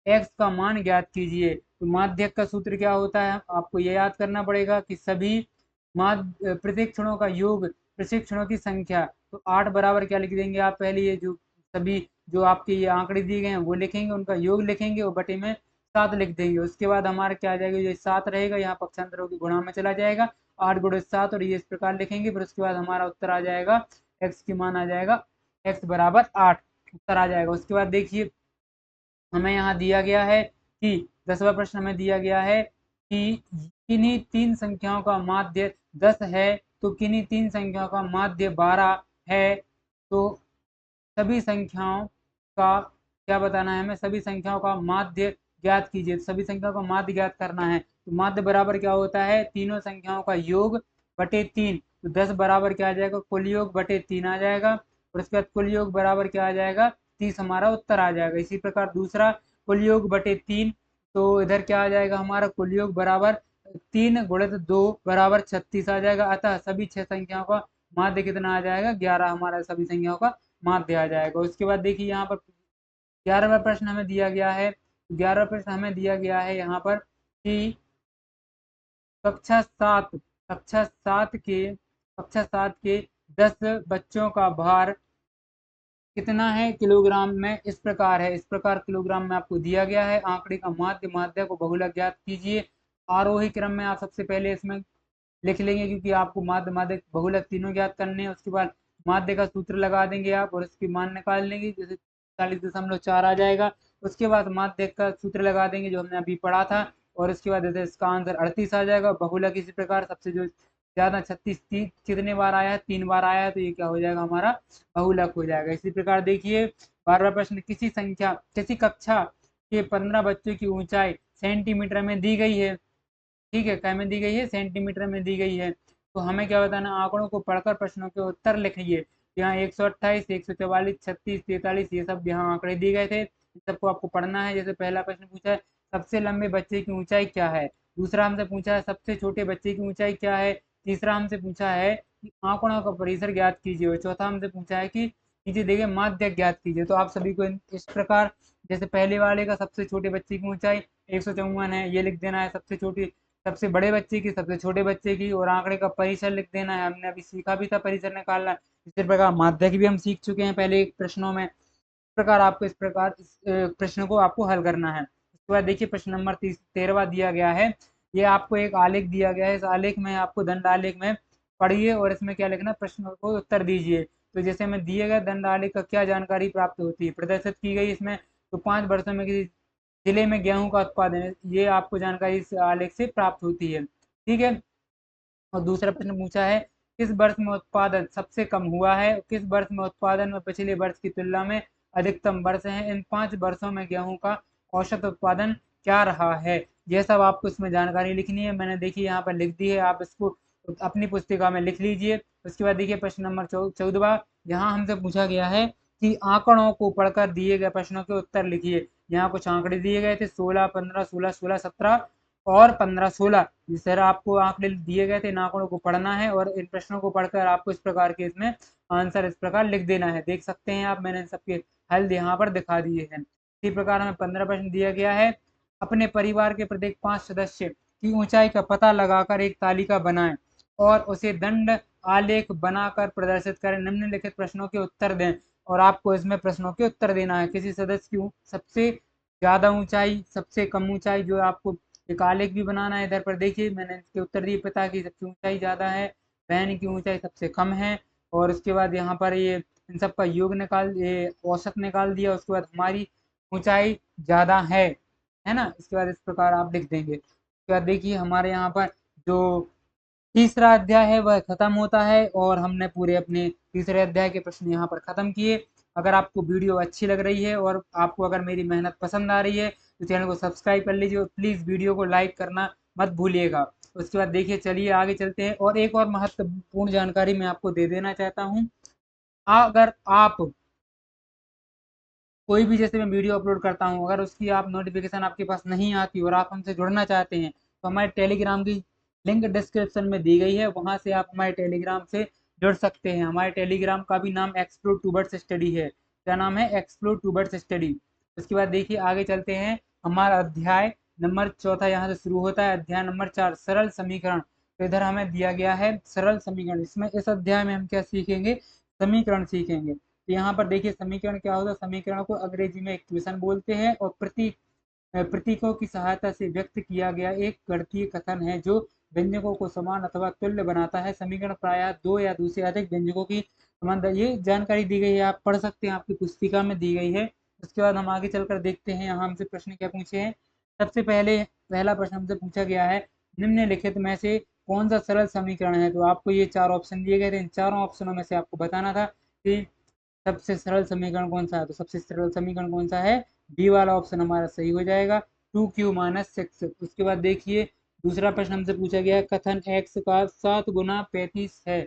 x का मान ज्ञात कीजिए। तो माध्यक का सूत्र क्या होता है, आपको ये याद करना पड़ेगा कि सभी प्रशिक्षणों का योग प्रशिक्षणों की संख्या। तो 8 बराबर क्या लिख देंगे आप, पहले ये जो सभी जो आपके ये आंकड़े दिए गए हैं वो लिखेंगे, उनका योग लिखेंगे और बटे में 7 लिख देंगे। उसके बाद हमारा क्या आ जाएगा, ये 7 रहेगा, यहाँ पक्षांतरों की गुणा में चला जाएगा, 8 गुणे 7, और ये इस प्रकार लिखेंगे। फिर उसके बाद हमारा उत्तर आ जाएगा, x की मान आ जाएगा x बराबर 8, उत्तर आ जाएगा। उसके बाद देखिए हमें यहाँ दिया गया है कि 10वां प्रश्न हमें दिया गया है कि किन्हीं 3 संख्याओं का माध्य 10 है तो किन्हीं 3 संख्याओं का माध्य 12 है। तो सभी संख्याओं का क्या बताना है हमें, सभी संख्याओं का माध्य ज्ञात कीजिए। सभी संख्याओं का माध्य ज्ञात करना है, तो माध्य बराबर क्या होता है, तीनों संख्याओं का योग बटे 3। तो 10 बराबर क्या आ जाएगा, कुल योग बटे 3 आ जाएगा, और उसके बाद कुल योग बराबर क्या आ जाएगा, 30 हमारा उत्तर आ जाएगा। इसी प्रकार दूसरा, कुल योग बटे 3, तो इधर क्या आ जाएगा, हमारा कुल योग बराबर 3 गुणित 2 बराबर 36 आ जाएगा। अतः सभी 6 संख्याओं का माध्य कितना आ जाएगा, 11 हमारा सभी संख्याओं का माध्य आ जाएगा। उसके बाद देखिए यहाँ पर 11वां प्रश्न हमें दिया गया है। 11वां प्रश्न हमें दिया गया है यहाँ पर कि कक्षा 7 कक्षा 7 के कक्षा 7 के 10 बच्चों का भार कितना है किलोग्राम में, इस प्रकार है। इस प्रकार किलोग्राम में आपको दिया गया है। आंकड़े का माध्य, माध्य को बहुलक ज्ञात कीजिए। आरोही क्रम में आप सबसे पहले इसमें लिख लेंगे, क्योंकि आपको माध्य, माध्य, बहुलक तीनों ज्ञात करने हैं। उसके बाद माध्य का सूत्र लगा देंगे आप और इसकी मान निकाल लेंगे, जैसे 40.4 आ जाएगा। उसके बाद माध्य का सूत्र लगा देंगे जो हमने अभी पढ़ा था, और उसके बाद जैसे इसका आंसर 38 आ जाएगा। बहुलक इसी प्रकार सबसे जो ज्यादा 36 कितने बार आया है, 3 बार आया है, तो ये क्या हो जाएगा, हमारा बहुलक हो जाएगा। इसी प्रकार देखिए 12वां प्रश्न, किसी कक्षा के 15 बच्चों की ऊंचाई सेंटीमीटर में दी गई है। ठीक है, क्या में दी गई है, सेंटीमीटर में दी गई है। तो हमें क्या बताना, आंकड़ों को पढ़कर प्रश्नों के उत्तर लिखिए। यहाँ 128, 144, 36, 43 ये सब यहाँ आंकड़े दिए गए थे, इन सबको आपको पढ़ना है। जैसे पहला प्रश्न पूछा है, सबसे लंबे बच्चे की ऊंचाई क्या है। दूसरा हमसे पूछा है, सबसे छोटे बच्चे की ऊंचाई क्या है। तीसरा हमसे पूछा है कि आंकड़ों का परिसर ज्ञात कीजिए, और चौथा हमसे पूछा है कि नीचे देखिए माध्य ज्ञात कीजिए। तो आप सभी को इस प्रकार, जैसे पहले वाले का सबसे छोटे बच्चे की ऊंचाई 154 है, ये लिख देना है। सबसे बड़े बच्चे की, सबसे छोटे बच्चे की, और आंकड़े का परिसर लिख देना है। हमने अभी सीखा भी था परिसर निकालना। इसी प्रकार माध्यक भी हम सीख चुके हैं पहले एक प्रश्नों में। इस प्रकार आपको इस प्रकार इस प्रश्न को आपको हल करना है। उसके बाद देखिए प्रश्न नंबर 13वां दिया गया है। ये आपको एक आलेख दिया गया है, इस आलेख में आपको दंड आलेख में पढ़िए और इसमें क्या लिखना, प्रश्न को उत्तर दीजिए। तो जैसे हमें दिए गए दंड आलेख का क्या जानकारी प्राप्त होती है, प्रदर्शित की गई इसमें। तो 5 वर्षों में किसी जिले में गेहूं का उत्पादन है, ये आपको जानकारी इस आलेख से प्राप्त होती है। ठीक है। और दूसरा प्रश्न पूछा है, किस वर्ष में उत्पादन सबसे कम हुआ है, किस वर्ष में उत्पादन में पिछले वर्ष की तुलना में अधिकतम वर्ष है। इन 5 वर्षों में गेहूं का औसत उत्पादन क्या रहा है। ये सब आपको इसमें जानकारी लिखनी है। मैंने देखिए यहाँ पर लिख दी है, आप इसको अपनी पुस्तिका में लिख लीजिए। उसके बाद देखिए प्रश्न नंबर 14वां, यहाँ हमसे पूछा गया है कि आंकड़ों को पढ़कर दिए गए प्रश्नों के उत्तर लिखिए। यहाँ कुछ आंकड़े दिए गए थे 16, 15, 16, 16, 17 और 15, 16। इस तरह आपको आंकड़े दिए गए थे, इन आंकड़ों को पढ़ना है और इन प्रश्नों को पढ़कर आपको इस प्रकार के इसमें आंसर इस प्रकार लिख देना है। देख सकते हैं आप, मैंने सबके हल यहाँ पर दिखा दिए हैं। इसी प्रकार हमें 15 प्रश्न दिया गया है। अपने परिवार के प्रत्येक 5 सदस्य की ऊंचाई का पता लगाकर एक तालिका बनाएं और उसे दंड आलेख बनाकर प्रदर्शित करें। निम्नलिखित प्रश्नों के उत्तर दें। और आपको इसमें प्रश्नों के उत्तर देना है। किसी सदस्य की सबसे ज्यादा ऊंचाई, सबसे कम ऊंचाई, जो आपको एक आलेख भी बनाना है। इधर पर देखिए मैंने इसके उत्तर दिए। पिता की सबसे ऊंचाई ज्यादा है, बहन की ऊंचाई सबसे कम है, और उसके बाद यहाँ पर ये इन सब का योग निकाल, ये औसत निकाल दिया। उसके बाद हमारी ऊंचाई ज्यादा है ना। इसके बाद इस प्रकार आप लिख देंगे। उसके बाद देखिए हमारे यहाँ पर जो तीसरा अध्याय है वह खत्म होता है और हमने पूरे अपने तीसरे अध्याय के प्रश्न यहाँ पर खत्म किए। अगर आपको वीडियो अच्छी लग रही है और आपको अगर मेरी मेहनत पसंद आ रही है तो चैनल को सब्सक्राइब कर लीजिए और प्लीज़ वीडियो को लाइक करना मत भूलिएगा। उसके बाद देखिए चलिए आगे चलते हैं। और एक और महत्वपूर्ण जानकारी मैं आपको दे देना चाहता हूँ। अगर आप कोई भी, जैसे मैं वीडियो अपलोड करता हूँ, अगर उसकी आप नोटिफिकेशन आपके पास नहीं आती और आप हमसे जुड़ना चाहते हैं तो हमारे टेलीग्राम की लिंक डिस्क्रिप्शन में दी गई है, वहां से आप हमारे टेलीग्राम से जुड़ सकते हैं। हमारे टेलीग्राम का भी नाम एक्सप्लोर टूबर्स स्टडी है। क्या नाम है? Explore tubers study. उसके बाद देखिए आगे चलते हैं। हमारा अध्याय नंबर चौथा यहाँ से शुरू होता है। अध्याय नंबर 4, सरल समीकरण। तो इधर हमें दिया गया है सरल समीकरण। इसमें इस अध्याय में हम क्या सीखेंगे? समीकरण सीखेंगे। तो यहाँ पर देखिए समीकरण क्या होता है। समीकरण को अंग्रेजी में इक्वेशन बोलते हैं और प्रतीकों की सहायता से व्यक्त किया गया एक गणितीय कथन है जो व्यंजकों को समान अथवा तुल्य बनाता है। समीकरण प्रायः दो या दो से अधिक व्यंजकों की समानता, ये जानकारी दी गई है, आप पढ़ सकते हैं, आपकी पुस्तिका में दी गई है। उसके बाद हम आगे चलकर देखते हैं यहाँ हमसे प्रश्न क्या पूछे हैं। सबसे पहले पहला प्रश्न हमसे पूछा गया है, निम्नलिखित में से कौन सा सरल समीकरण है। तो आपको ये 4 ऑप्शन दिए गए थे। इन चारों ऑप्शनों में से आपको बताना था कि सबसे सरल समीकरण कौन सा है। तो सबसे सरल समीकरण कौन सा है? बी वाला ऑप्शन हमारा सही हो जाएगा, 2q-6। उसके बाद देखिए दूसरा प्रश्न हमसे पूछा गया, कथन x का 7 गुना 35 है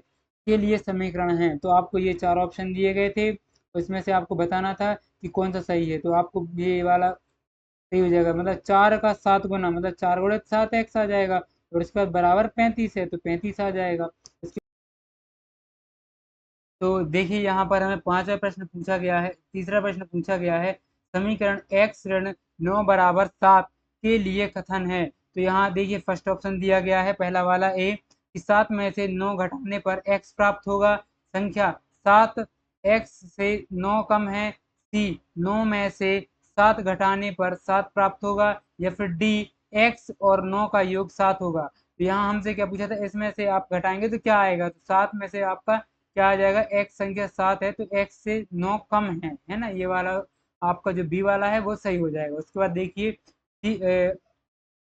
के लिए समीकरण है। तो आपको ये 4 ऑप्शन दिए गए थे, उसमें से आपको बताना था कि कौन सा सही है। तो आपको ये वाला सही हो जाएगा, मतलब 4 का 7 गुना, मतलब 4 गुणे 7x आ जाएगा और इसके बाद बराबर 35 है तो 35 आ जाएगा। तो देखिए यहाँ पर हमें पांचवा प्रश्न पूछा गया है। तीसरा प्रश्न पूछा गया है, समीकरण x ऋण 9 बराबर 7 के लिए कथन है। तो यहाँ देखिए फर्स्ट ऑप्शन दिया गया है, पहला वाला ए, कि 7 में से 9 घटाने पर x प्राप्त होगा। संख्या 7 x से 9 कम है। सी, 9 में से 7 घटाने पर 7 प्राप्त होगा। या फिर डी, x और 9 का योग 7 होगा। तो यहाँ हमसे क्या पूछा था, इसमें से आप घटाएंगे तो क्या आएगा। तो 7 में से आपका क्या आ जाएगा, x संख्या 7 है तो x से 9 कम है ना। ये वाला आपका जो बी वाला है वो सही हो जाएगा। उसके बाद देखिए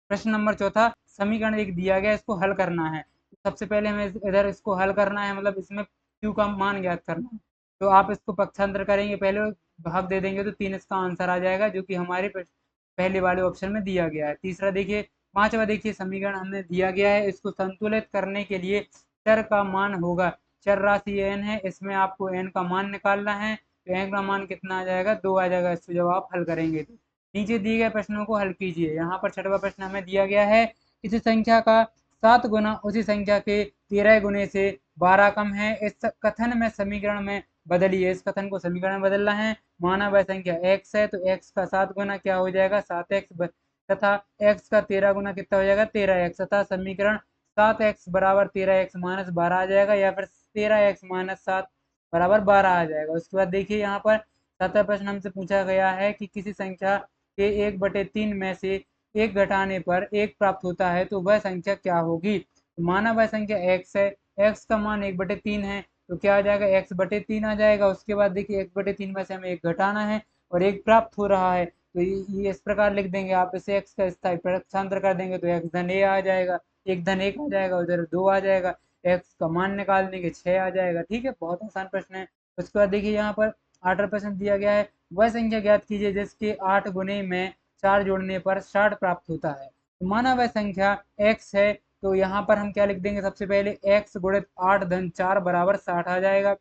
प्रश्न नंबर चौथा, समीकरण एक दिया गया, इसको हल करना है। सबसे पहले हमें इधर इसको हल करना है, मतलब इसमें q का मान ज्ञात करना है। तो आप इसको पक्षांतर करेंगे, पहले भाग दे देंगे तो 3 इसका आंसर आ जाएगा, जो कि हमारे पहले वाले ऑप्शन में दिया गया है। तीसरा देखिए, पांचवा देखिए समीकरण हमने दिया गया है, इसको संतुलित करने के लिए चर का मान होगा। चर राशि n है, इसमें आपको n का मान निकालना है। तो n का मान कितना आ जाएगा? 2 आ जाएगा। इसको जब आप हल करेंगे तो नीचे दिए गए प्रश्नों को हल कीजिए। यहाँ पर छठवां प्रश्न हमें दिया गया है, किसी संख्या का 7 गुना उसी संख्या के 13 गुने से 12 कम है। इस कथन में समीकरण में बदलिए। इस कथन को समीकरण में बदलना है। माना वह संख्या x है तो x का 7 गुना क्या हो जाएगा? 7x, तथा x का 13 गुना कितना हो जाएगा? 13x, तथा समीकरण 7x बराबर 13x माइनस 12 आ जाएगा, या फिर 13x माइनस 7 बराबर 12 आ जाएगा। उसके बाद देखिए यहाँ पर सातवां प्रश्न हमसे पूछा गया है कि किसी संख्या के 1/3 में से एक घटाने पर एक प्राप्त होता है तो वह संख्या क्या होगी। तो माना वह संख्या x है, x का मान 1/3 है तो क्या आ जाएगा? x/3 आ जाएगा। उसके बाद देखिए 1/3 में से हमें एक घटाना है और एक प्राप्त हो रहा है, तो ये इस प्रकार लिख देंगे आप इसे। x का स्थायी प्रक्षांतर कर देंगे तो x धन a आ जाएगा, 1 धन 1 आ जाएगा, उधर 2 आ जाएगा। x का मान निकाल देंगे 6 आ जाएगा। ठीक है, बहुत आसान प्रश्न है। उसके बाद देखिए यहाँ पर 8वां प्रश्न दिया गया है, वह संख्या ज्ञात कीजिए जिसके 8 गुने में 4 जोड़ने पर 60 प्राप्त होता है। तो माना वह संख्या x है, तो यहाँ पर हम क्या लिख देंगे, सबसे पहले x गुणित 8 धन 4 बराबर 60 आ जाएगा,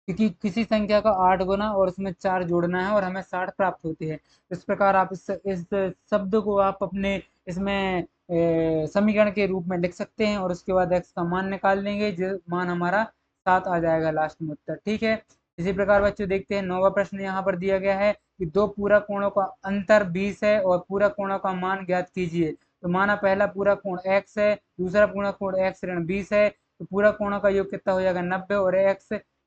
क्योंकि किसी संख्या का 8 गुना और उसमें 4 जोड़ना है और हमें 60 प्राप्त होती है। इस प्रकार आप इस शब्द को आप अपने इसमें समीकरण के रूप में लिख सकते हैं और उसके बाद x का मान निकाल लेंगे, जो मान हमारा 7 आ जाएगा लास्ट में उत्तर। ठीक है, इसी प्रकार बच्चों देखते हैं 9वां प्रश्न यहाँ पर दिया गया है कि दो पूरक कोणों का अंतर 20 है और पूरक कोणों का मान ज्ञात कीजिए। तो माना पहला पूरक कोण x है, दूसरा पूरक कोण x ऋण 20 है, तो पूरक कोणों का योग कितना हो जाएगा 90 और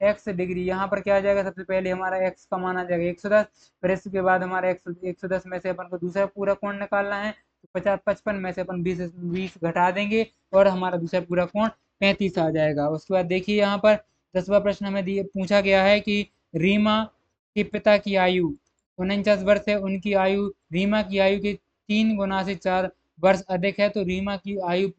x डिग्री। यहाँ पर क्या आ जाएगा, सबसे पहले हमारा x का मान आ जाएगा 110, फिर इसके बाद हमारा 110 में से अपन को दूसरा पूरा कोण निकालना है, तो 55 में से अपन 20 घटा देंगे और हमारा दूसरा पूरा कोण 35 आ जाएगा। उसके बाद देखिए यहाँ पर 10वां प्रश्न हमें पूछा गया है कि रीमा के पिता की आयु 49 वर्ष है, उनकी आयु रीमा की आयु के 3 गुना से 4 वर्ष अधिक है, तो रीमा की आयु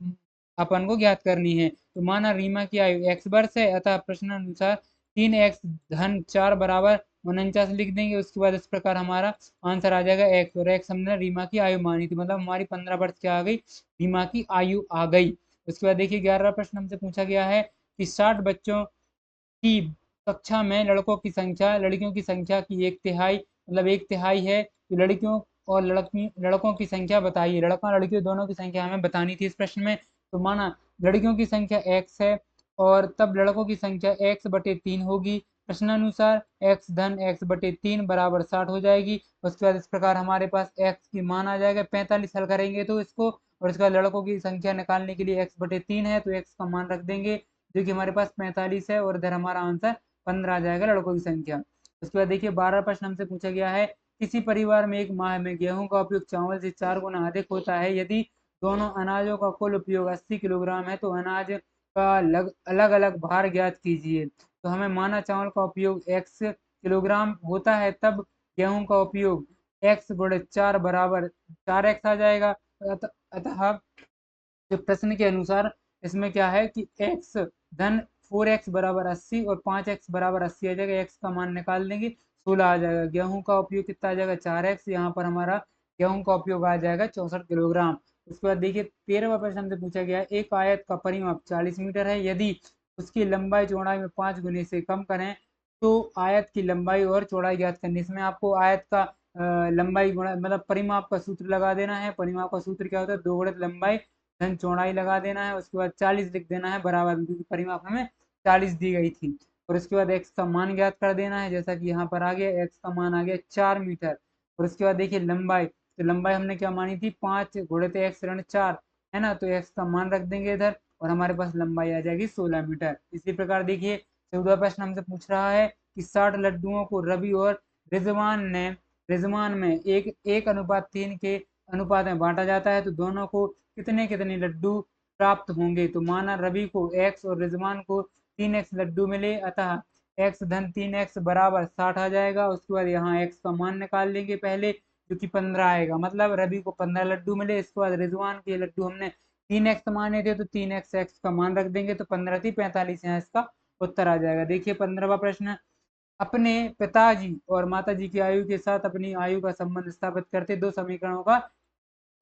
अपन को ज्ञात करनी है। तो माना रीमा की आयु x वर्ष है, अतः प्रश्नानुसार 3x धन 4 बराबर 49 लिख देंगे। उसके बाद इस प्रकार हमारा आंसर आ जाएगा x, और x हमने रीमा की आयु मानी थी, मतलब हमारी 15 वर्ष क्या आ गई, रीमा की आयु आ गई। उसके बाद देखिए 11वां प्रश्न हमसे पूछा गया है कि 60 बच्चों की कक्षा में लड़कों की संख्या लड़कियों की संख्या की 1/3 मतलब 1/3 है, तो लड़कियों और लड़कों की संख्या बताइए। लड़का लड़कियों दोनों की संख्या हमें बतानी थी इस प्रश्न में। तो माना लड़कियों की संख्या x है और तब लड़कों की संख्या x/3 होगी। प्रश्नानुसार x धन x/3 बराबर 60 हो जाएगी। उसके बाद इस प्रकार हमारे पास x की मान आ जाएगा 45, हल करेंगे तो इसको, और इसके बाद लड़कों की संख्या निकालने के लिए x/3 है, तो x का मान रख देंगे जो कि हमारे पास 45 है, और इधर हमारा आंसर 15 आ जाएगा लड़कों की संख्या। उसके बाद देखिए 12वां प्रश्न हमसे पूछा गया है, किसी परिवार में एक माह में गेहूं का उपयोग चावल से 4 गुना अधिक होता है। यदि दोनों अनाजों का कुल उपयोग 80 किलोग्राम है, तो अनाज का अलग अलग भार ज्ञात कीजिए। तो हमें माना चावल का उपयोग x किलोग्राम होता है, तब गेहूं का उपयोग x गुणित 4 बराबर 4x आ जाएगा। अतः जो प्रश्न के अनुसार इसमें क्या है कि x धन 4x बराबर 80 और 5x बराबर 80 आ जाएगा, x का मान निकाल देंगे 16 आ जाएगा। गेहूं का उपयोग कितना आ जाएगा 4x, यहाँ पर हमारा गेहूं का उपयोग आ जाएगा 64 किलोग्राम। उसके बाद देखिए 13वां प्रश्न हमसे पूछा गया है, एक आयत का परिमाप 40 मीटर है, यदि उसकी लंबाई चौड़ाई में 5 गुने से कम करें तो आयत की लंबाई और चौड़ाई ज्ञात करनी। इसमें आपको आयत का लंबाई गुणा मतलब परिमाप का सूत्र लगा देना है। परिमाप का सूत्र क्या होता है, 2 गुणित लंबाई धन चौड़ाई लगा देना है। उसके बाद 40 लिख देना है बराबर, क्योंकि परिमाप हमें 40 दी गई थी। और उसके बाद x का मान ज्ञात कर देना है, जैसा कि यहाँ पर आ गया, x का मान आ गया 4 मीटर। और उसके बाद देखिए लंबाई, तो लंबाई हमने क्या मानी थी 5 गुणित x ऋण 4 है ना, तो x का मान रख देंगे इधर और हमारे पास लंबाई आ जाएगी 16 मीटर। इसी प्रकार देखिए 14वां प्रश्न हमसे पूछ रहा है कि 60 लड्डुओं को रवि और रिजवान में 1:3 के अनुपात में बांटा जाता है, तो दोनों को कितने कितने लड्डू प्राप्त होंगे। तो माना रवि को x और रिजवान को 3x लड्डू मिले, अतः x धन 3x बराबर 60 आ जाएगा। उसके बाद यहाँ x का मान निकाल लेंगे पहले, जो कि 15 आएगा, मतलब रवि को 15 लड्डू मिले। इसके बाद रिजवान के लड्डू हमने 3x माने थे, तो 3x x का मान रख देंगे, तो 15 थी 45 यहाँ इसका उत्तर आ जाएगा। देखिए 15वां प्रश्न, अपने पिताजी और माताजी की आयु के साथ अपनी आयु का संबंध स्थापित करते दो समीकरणों का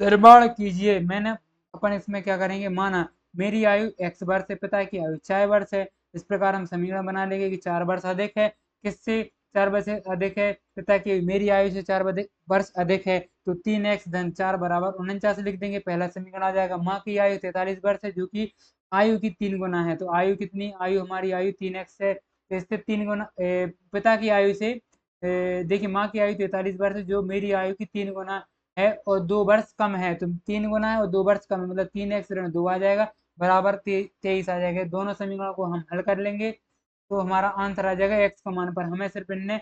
निर्माण कीजिए। मैंने अपन इसमें क्या करेंगे, माना मेरी आयु x वर्ष है, पिता की आयु 4 वर्ष है। इस प्रकार हम समीकरण बना लेंगे कि 4 वर्ष अधिक है, किससे 4 वर्ष अधिक है, पिता की मेरी आयु से 4 वर्ष अधिक है, तो 3x धन 4 बराबर 49 लिख देंगे। पहला समीकरण आ जाएगा। माँ की आयु 43 वर्ष है, जो कि आयु की 3 गुना है, तो आयु कितनी, आयु हमारी आयु 3x है, तो इससे 3 गुना पिता की आयु से देखिए माँ की आयु 43 वर्ष है, जो मेरी आयु की 3 गुना है और 2 वर्ष कम है, तो 3 गुना है और 2 वर्ष कम है, मतलब 3x ऋण 2 आ जाएगा बराबर 23 आ जाएगा। दोनों समीकरणों को हम हल कर लेंगे, तो हमारा आंसर आ जाएगा x का मान पर। हमें सिर्फ इनने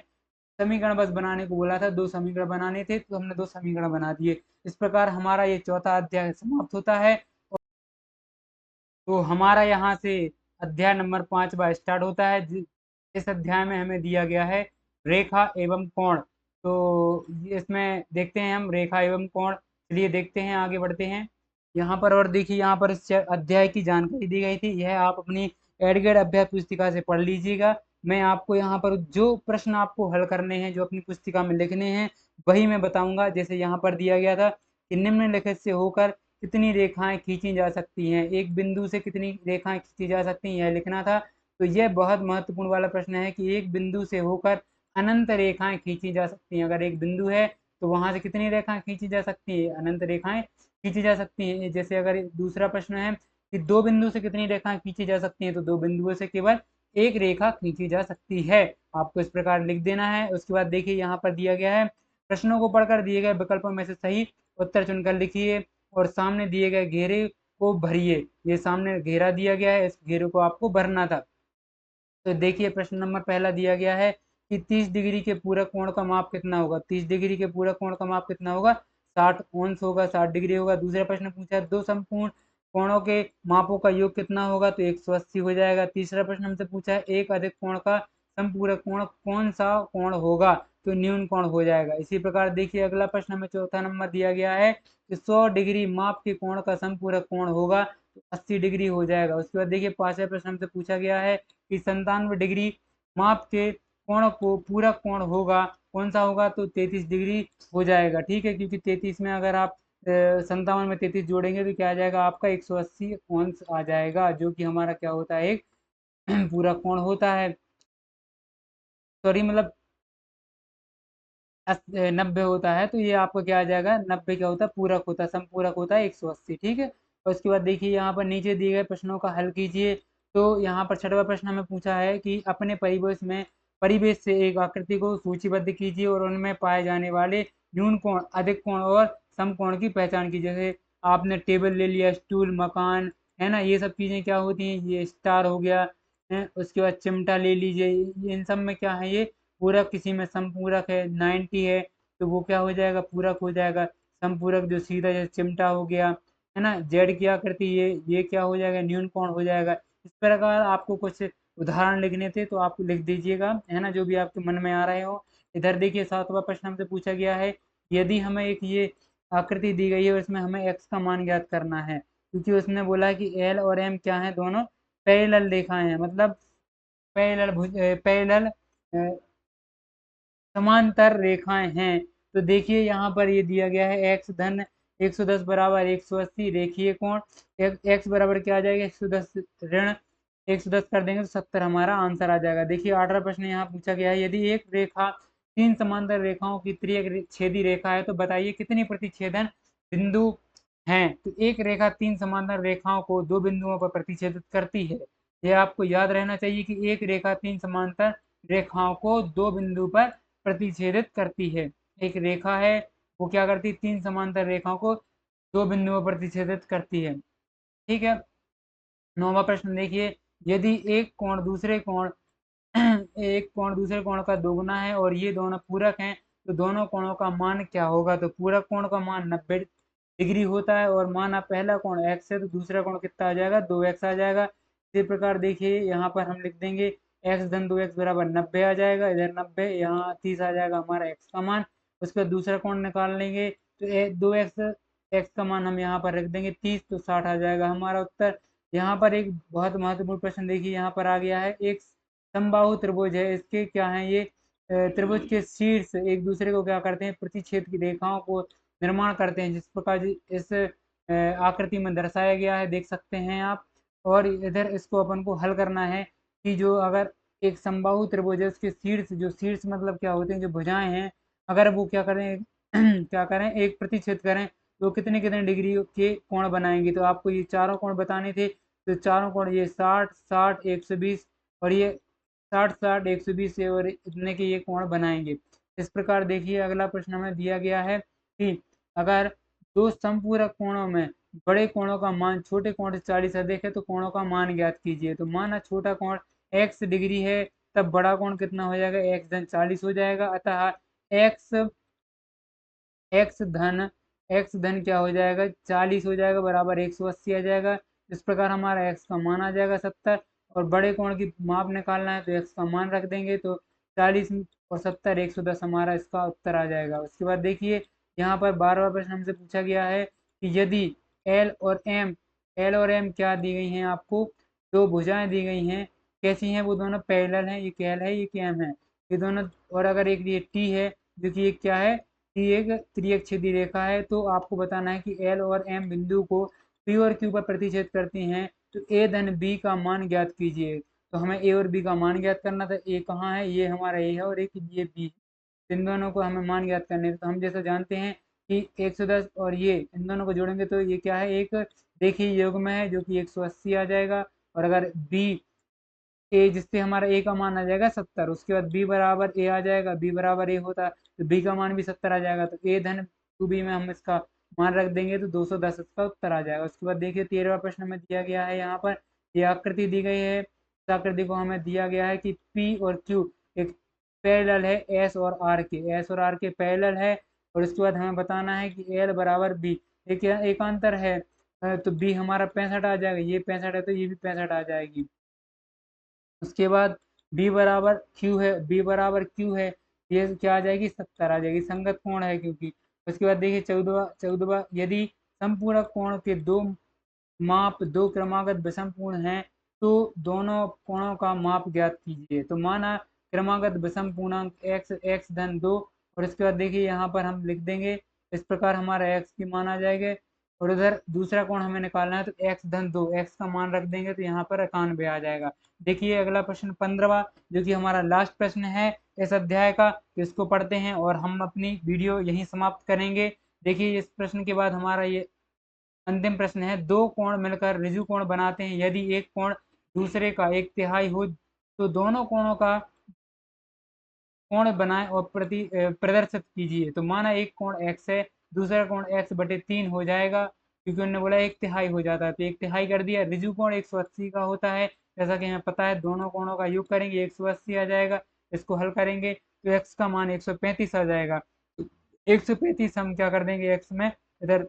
समीकरण बस बनाने को बोला था, 2 समीकरण बनाने थे, तो हमने 2 समीकरण बना दिए। इस प्रकार हमारा ये चौथा अध्याय समाप्त होता है। तो हमारा यहाँ से अध्याय नंबर 5वां स्टार्ट होता है। इस अध्याय में हमें दिया गया है रेखा एवं कोण। तो इसमें देखते हैं हम रेखा एवं कोण। चलिए देखते हैं, आगे बढ़ते हैं यहाँ पर। और देखिए यहाँ पर इस अध्याय की जानकारी दी गई थी, यह आप अपनी एडगेड अभ्यास पुस्तिका से पढ़ लीजिएगा। मैं आपको यहाँ पर जो प्रश्न आपको हल करने हैं, जो अपनी पुस्तिका में लिखने हैं, वही मैं बताऊंगा। जैसे यहाँ पर दिया गया था कि निम्नलिखित से होकर कितनी रेखाएं खींची जा सकती हैं, एक बिंदु से कितनी रेखाएं खींची जा सकती हैं, यह लिखना था। तो यह बहुत महत्वपूर्ण वाला प्रश्न है कि एक बिंदु से होकर अनंत रेखाएं खींची जा सकती हैं। अगर एक बिंदु है तो वहां से कितनी रेखाएं खींची जा सकती है, अनंत रेखाएं खींची जा सकती हैं। जैसे अगर दूसरा प्रश्न है कि दो बिंदु से कितनी रेखाएं खींची जा सकती हैं, तो दो बिंदुओं से केवल एक रेखा खींची जा सकती है। आपको इस प्रकार लिख देना है। उसके बाद देखिए यहाँ पर दिया गया है, प्रश्नों को पढ़कर दिए गए विकल्पों में से सही उत्तर चुनकर लिखिए और सामने दिए गए घेरे को भरिए। ये सामने घेरा दिया गया है, इस घेरे को आपको भरना था। तो देखिए प्रश्न नंबर पहला दिया गया है कि 30 डिग्री के पूरक कोण का माप कितना होगा। 30 डिग्री के पूरक कोण का माप कितना होगा, 60 अंश होगा, 60 डिग्री होगा। दूसरा प्रश्न पूछा दो संपूर्ण कोणों के मापों का योग कितना होगा, तो 180 हो जाएगा। तीसरा प्रश्न हमसे पूछा है एक अधिक कोण का संपूरक कोण कौन सा कोण होगा, तो न्यून कोण हो जाएगा। इसी प्रकार देखिए अगला प्रश्न हमें चौथा नंबर दिया गया है कि 100 डिग्री माप के कोण का संपूरक कोण होगा, तो 80 डिग्री हो जाएगा। उसके बाद देखिए पांचवा प्रश्न हमसे पूछा गया है कि 97 डिग्री माप के कोण को पूरक कोण होगा, कौन सा होगा, तो 33 डिग्री हो जाएगा। ठीक है, क्योंकि 33 में अगर आप 57 में 33 जोड़ेंगे तो क्या आ जाएगा आपका 180 अंश आ जाएगा, जो कि हमारा क्या होता है, एक पूरा कोण होता है। सॉरी, मतलब 90 होता है, तो ये आपका क्या आ जाएगा, 90 क्या होता है, पूरक होता है, समपूरक होता है 180। ठीक है, और उसके बाद देखिए यहाँ पर नीचे दिए गए प्रश्नों का हल कीजिए। तो यहाँ पर छठवां प्रश्न हमें पूछा है कि अपने परिवेश से एक आकृति को सूचीबद्ध कीजिए और उनमें पाए जाने वाले न्यून कोण, अधिक कोण और समकोण की पहचान कीजिए। जैसे आपने टेबल ले लिया, स्टूल, मकान, है ना, ये सब चीजें क्या होती हैं, ये स्टार हो गया है। उसके बाद चिमटा ले लीजिए, इन सब में क्या है, ये पूरक, किसी में समपूरक है, 90 है तो वो क्या हो जाएगा, पूरक हो जाएगा। समपूरक जो सीधा जैसे चिमटा हो गया, है ना, जेड की आकृति, ये क्या हो जाएगा, न्यून कोण हो जाएगा। इस प्रकार आपको कुछ उदाहरण लिखने थे तो आप लिख दीजिएगा, है ना, जो भी आपके मन में आ रहे हो। इधर देखिए सातवां प्रश्न हमसे पूछा गया है, यदि हमें एक ये आकृति दी गई है और इसमें हमें एक्स का मान ज्ञात करना है, क्योंकि उसने बोला है कि एल और एम क्या है, दोनों पैरेलल रेखाएं हैं, मतलब पैरेलल समांतर रेखाएं हैं। तो देखिए यहाँ पर ये दिया गया है एक्स धन 110 बराबर 180 रेखीय कोण, एक्स बराबर क्या आ जाएगा, 110 ऋण 110 कर देंगे तो 70 हमारा आंसर आ जाएगा। देखिए 18 प्रश्न यहाँ पूछा गया है, यदि एक रेखा तीन समांतर रेखाओं की छेदी रेखा है तो बताइए कितनी प्रतिच्छेदन बिंदु हैं। तो एक रेखा तीन समांतर रेखाओं को दो बिंदुओं पर प्रतिच्छेदित करती है। यह आपको याद रहना चाहिए कि एक रेखा तीन समांतर रेखाओं को दो बिंदु पर प्रतिच्छेदित करती है। एक रेखा है वो क्या करती है, तीन समांतर रेखाओं को दो बिंदुओं पर प्रतिच्छेदित करती है। ठीक है, नौवां प्रश्न देखिए, यदि एक कोण दूसरे कोण का दोगुना है और ये दोनों पूरक हैं तो दोनों कोणों का मान क्या होगा। तो पूरक कोण का मान 90 डिग्री होता है और माना पहला कोण x है तो दूसरा कोण कितना आ जाएगा, 2x आ जाएगा। इसी प्रकार देखिए यहाँ पर हम लिख देंगे x धन 2x बराबर 90 आ जाएगा, इधर 90, यहाँ 30 आ जाएगा हमारा x का मान। उसका दूसरा कोण निकाल लेंगे तो 2x x का मान हम यहाँ पर रख देंगे 30, तो 60 आ जाएगा हमारा उत्तर। यहाँ पर एक बहुत महत्वपूर्ण प्रश्न देखिए यहाँ पर आ गया है, एक समबाहु त्रिभुज है, इसके क्या है, ये त्रिभुज के शीर्ष एक दूसरे को क्या करते हैं, प्रतिच्छेद की रेखाओं को निर्माण करते हैं, जिस प्रकार इस आकृति में दर्शाया गया है, देख सकते हैं आप। और इधर इसको अपन को हल करना है कि जो अगर एक समबाहु त्रिभुज है उसके शीर्ष, जो शीर्ष मतलब क्या होते हैं, जो भुजाएं हैं, अगर वो क्या करें क्या करें, एक प्रतिच्छेद करें तो कितने कितने डिग्री के कोण बनाएंगे। तो आपको ये चारों कोण बताने थे, तो चारों कोण ये 60 60 120 और ये 60 60 120 से और इतने के ये कोण बनाएंगे। इस प्रकार देखिए अगला प्रश्न हमें दिया गया है कि अगर दो समपूरक कोणों में बड़े कोणों का मान छोटे कोण से 40 अधिक है तो कोणों का मान ज्ञात कीजिए। तो माना छोटा कोण x डिग्री है, तब बड़ा कोण कितना हो जाएगा, x धन 40 हो जाएगा। अतः x एक्स धन क्या हो जाएगा, 40 हो जाएगा, बराबर 180 आ जाएगा। इस प्रकार हमारा एक्स का मान आ जाएगा 70, और बड़े कोण की माप निकालना है तो एक्स का मान रख देंगे, तो 40 और 70 110 हमारा इसका उत्तर आ जाएगा। उसके बाद देखिए यहाँ पर 12वां प्रश्न हमसे पूछा गया है कि यदि एल और एम क्या दी गई हैं आपको, दो भुजाएं दी गई हैं, कैसी हैं, वो दोनों पैरेलल हैं, ये क्या है, ये क्या है, ये दोनों। और अगर एक ये टी है जो कि ये क्या है, कि एक त्रिअक्षीय रेखा है, तो आपको बताना है कि एल और एम बिंदु को पी और क्यू पर प्रतिच्छेद करती हैं, तो ए धन बी का मान ज्ञात कीजिए। तो हमें ए और बी का मान ज्ञात करना था। ए कहाँ है? ये हमारा ए है और एक ये बी है। इन दोनों को हमें मान ज्ञात करने थे। तो हम जैसा जानते हैं कि 110 और ये इन दोनों को जोड़ेंगे तो ये क्या है? एक देखिए युग्म है जो कि 180 आ जाएगा। और अगर बी ए जिससे हमारा ए का मान आ जाएगा 70, उसके बाद बी बराबर ए आ जाएगा, बी बराबर ए होता तो बी का मान भी 70 आ जाएगा। तो ए धन टू बी में हम इसका मान रख देंगे तो 210 इसका उत्तर आ जाएगा। उसके बाद देखिए 13वां प्रश्न में दिया गया है, यहाँ पर ये आकृति दी गई है। इस आकृति को हमें दिया गया है कि पी और क्यू एक पैरेलल है एस और आर के, एस और आर के पैरेलल है। और उसके बाद हमें बताना है कि एल बराबर बी एक एकांतर है। तो बी हमारा 65 आ जाएगा, ये 65 है तो ये भी 65 आ जाएगी। उसके बाद बी बराबर क्यू है, बी बराबर क्यू है, ये क्या आ जाएगी? 70 आ जाएगी, संगत कोण है क्योंकि। उसके बाद देखिए 14वां यदि समपूरक कोण के दो माप दो क्रमागत विषम पूर्ण हैं तो दोनों कोणों का माप ज्ञात कीजिए। तो माना क्रमागत विषम पूर्णांक एक्स एक्स धन दो, और इसके बाद देखिए यहाँ पर हम लिख देंगे इस प्रकार हमारा एक्स की मान आ जाएगा। और उधर दूसरा कोण हमें निकालना है तो एक्स धन दो, एक्स का मान रख देंगे तो यहाँ पर 91 आ जाएगा। देखिए अगला प्रश्न 15वां जो कि हमारा लास्ट प्रश्न है इस अध्याय का, तो इसको पढ़ते हैं और हम अपनी वीडियो यहीं समाप्त करेंगे। देखिए इस प्रश्न के बाद हमारा ये अंतिम प्रश्न है, दो कोण मिलकर ऋजु कोण बनाते हैं, यदि एक कोण दूसरे का एक तिहाई हो तो दोनों कोणों का कोण बनाएं और प्रदर्शित कीजिए। तो माना एक कोण x है, दूसरा कोण x बटे 3 हो जाएगा, क्योंकि उन्होंने बोला एक तिहाई हो जाता है तो एक तिहाई कर दिया। ऋजु कोण 180 का होता है, जैसा कि हमें पता है। दोनों कोणों का योग करेंगे 180 आ जाएगा। इसको हल करेंगे तो x का मान 135 आ जाएगा। 135 हम क्या कर देंगे, x में इधर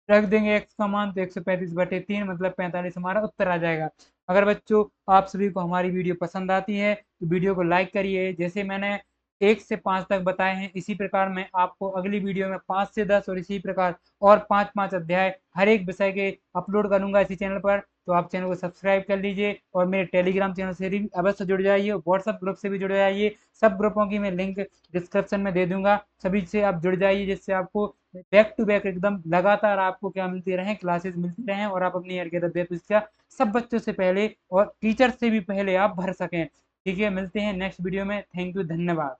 रख देंगे एक्स का मान, तो 135/3 मतलब 45 हमारा उत्तर आ जाएगा। अगर बच्चों आप सभी को हमारी वीडियो पसंद आती है तो वीडियो को लाइक करिए। जैसे मैंने 1 से 5 तक बताए हैं, इसी प्रकार मैं आपको अगली वीडियो में 5 से 10 और इसी प्रकार और 5-5 अध्याय हर एक विषय के अपलोड करूंगा इसी चैनल पर। तो आप चैनल को सब्सक्राइब कर लीजिए और मेरे टेलीग्राम चैनल से भी अवश्य जुड़ जाइए, व्हाट्सएप ग्रुप से भी जुड़ जाइए। सब ग्रुपों की मैं लिंक डिस्क्रिप्शन में दे दूंगा, सभी से आप जुड़ जाइए, जिससे आपको बैक टू बैक एकदम लगातार आपको क्या मिलती रहे, क्लासेस मिलती रहें और आप अपनी परीक्षा सब बच्चों से पहले और टीचर से भी पहले आप भर सकें। ठीक है, मिलते हैं नेक्स्ट वीडियो में। थैंक यू, धन्यवाद।